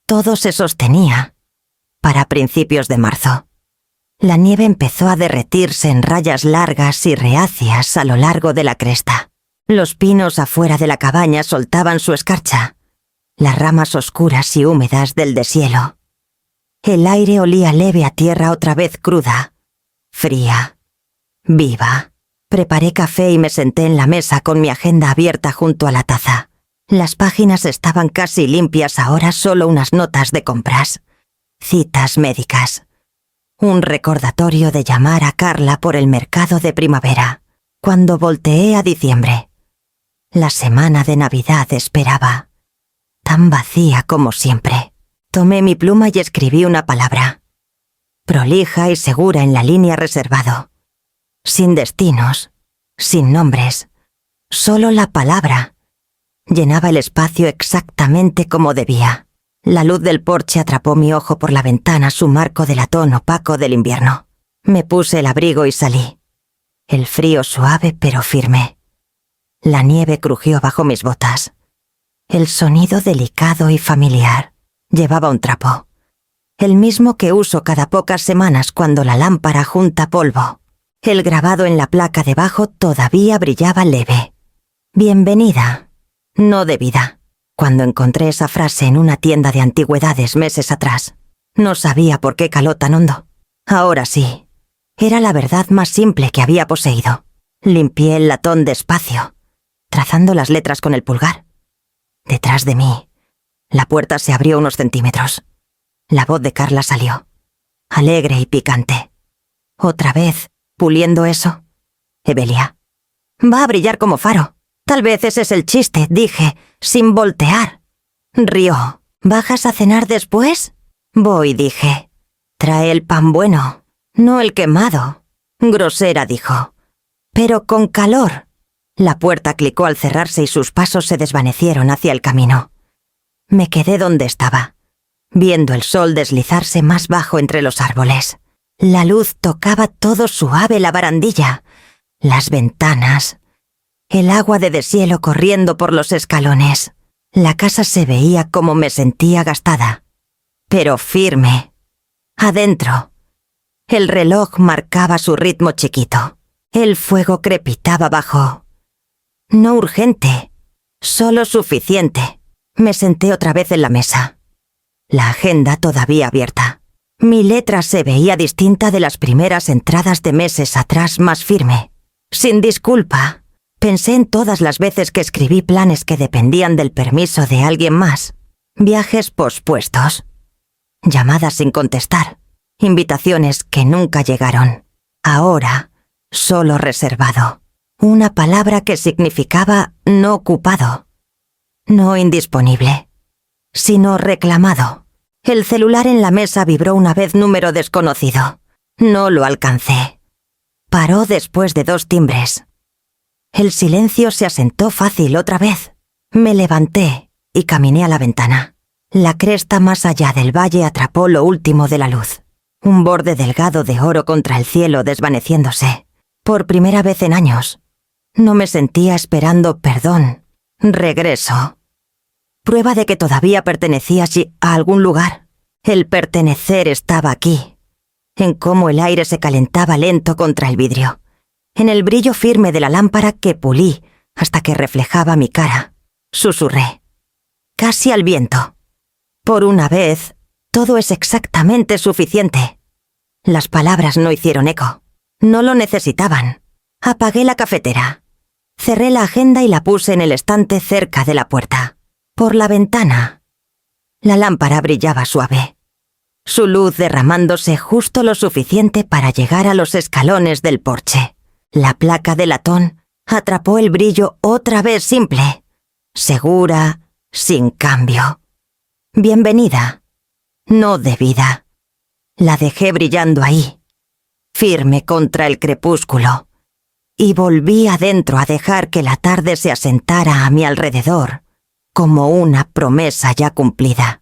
todo se sostenía. Para principios de marzo, la nieve empezó a derretirse en rayas largas y reacias a lo largo de la cresta. Los pinos afuera de la cabaña soltaban su escarcha, las ramas oscuras y húmedas del deshielo. El aire olía leve a tierra otra vez cruda, fría, viva. Preparé café y me senté en la mesa con mi agenda abierta junto a la taza. Las páginas estaban casi limpias ahora, solo unas notas de compras, citas médicas. Un recordatorio de llamar a Carla por el mercado de primavera, cuando volteé a diciembre. La semana de Navidad esperaba, tan vacía como siempre. Tomé mi pluma y escribí una palabra, prolija y segura en la línea reservado. Sin destinos, sin nombres, solo la palabra. Llenaba el espacio exactamente como debía. La luz del porche atrapó mi ojo por la ventana, su marco de latón opaco del invierno. Me puse el abrigo y salí. El frío suave pero firme. La nieve crujió bajo mis botas. El sonido delicado y familiar. Llevaba un trapo, el mismo que uso cada pocas semanas cuando la lámpara junta polvo. El grabado en la placa debajo todavía brillaba leve. Bienvenida, no debida. Cuando encontré esa frase en una tienda de antigüedades meses atrás, no sabía por qué caló tan hondo. Ahora sí, era la verdad más simple que había poseído. Limpié el latón despacio, trazando las letras con el pulgar. Detrás de mí, la puerta se abrió unos centímetros. La voz de Carla salió, alegre y picante. Otra vez, puliendo eso. Evelia. Va a brillar como faro. Tal vez ese es el chiste, dije, sin voltear. Rió. ¿Bajas a cenar después? Voy, dije. Trae el pan bueno, no el quemado. Grosera, dijo. Pero con calor. La puerta clicó al cerrarse y sus pasos se desvanecieron hacia el camino. Me quedé donde estaba, viendo el sol deslizarse más bajo entre los árboles. La luz tocaba todo suave la barandilla, las ventanas, el agua de deshielo corriendo por los escalones. La casa se veía como me sentía gastada, pero firme. Adentro, el reloj marcaba su ritmo chiquito. El fuego crepitaba abajo. No urgente, solo suficiente. Me senté otra vez en la mesa. La agenda todavía abierta. Mi letra se veía distinta de las primeras entradas de meses atrás, más firme. Sin disculpa, pensé en todas las veces que escribí planes que dependían del permiso de alguien más. Viajes pospuestos. Llamadas sin contestar. Invitaciones que nunca llegaron. Ahora, solo reservado. Una palabra que significaba no ocupado. No indisponible, sino reclamado. El celular en la mesa vibró una vez, número desconocido. No lo alcancé. Paró después de 2 timbres. El silencio se asentó fácil otra vez. Me levanté y caminé a la ventana. La cresta más allá del valle atrapó lo último de la luz. Un borde delgado de oro contra el cielo desvaneciéndose. Por primera vez en años. No me sentía esperando perdón. Regreso. Prueba de que todavía pertenecía a algún lugar. El pertenecer estaba aquí, en cómo el aire se calentaba lento contra el vidrio. En el brillo firme de la lámpara que pulí hasta que reflejaba mi cara, susurré, casi al viento. Por una vez, todo es exactamente suficiente. Las palabras no hicieron eco. No lo necesitaban. Apagué la cafetera. Cerré la agenda y la puse en el estante cerca de la puerta. Por la ventana. La lámpara brillaba suave, su luz derramándose justo lo suficiente para llegar a los escalones del porche. La placa de latón atrapó el brillo otra vez simple, segura, sin cambio. Bienvenida, no debida. La dejé brillando ahí, firme contra el crepúsculo, y volví adentro a dejar que la tarde se asentara a mi alrededor, como una promesa ya cumplida.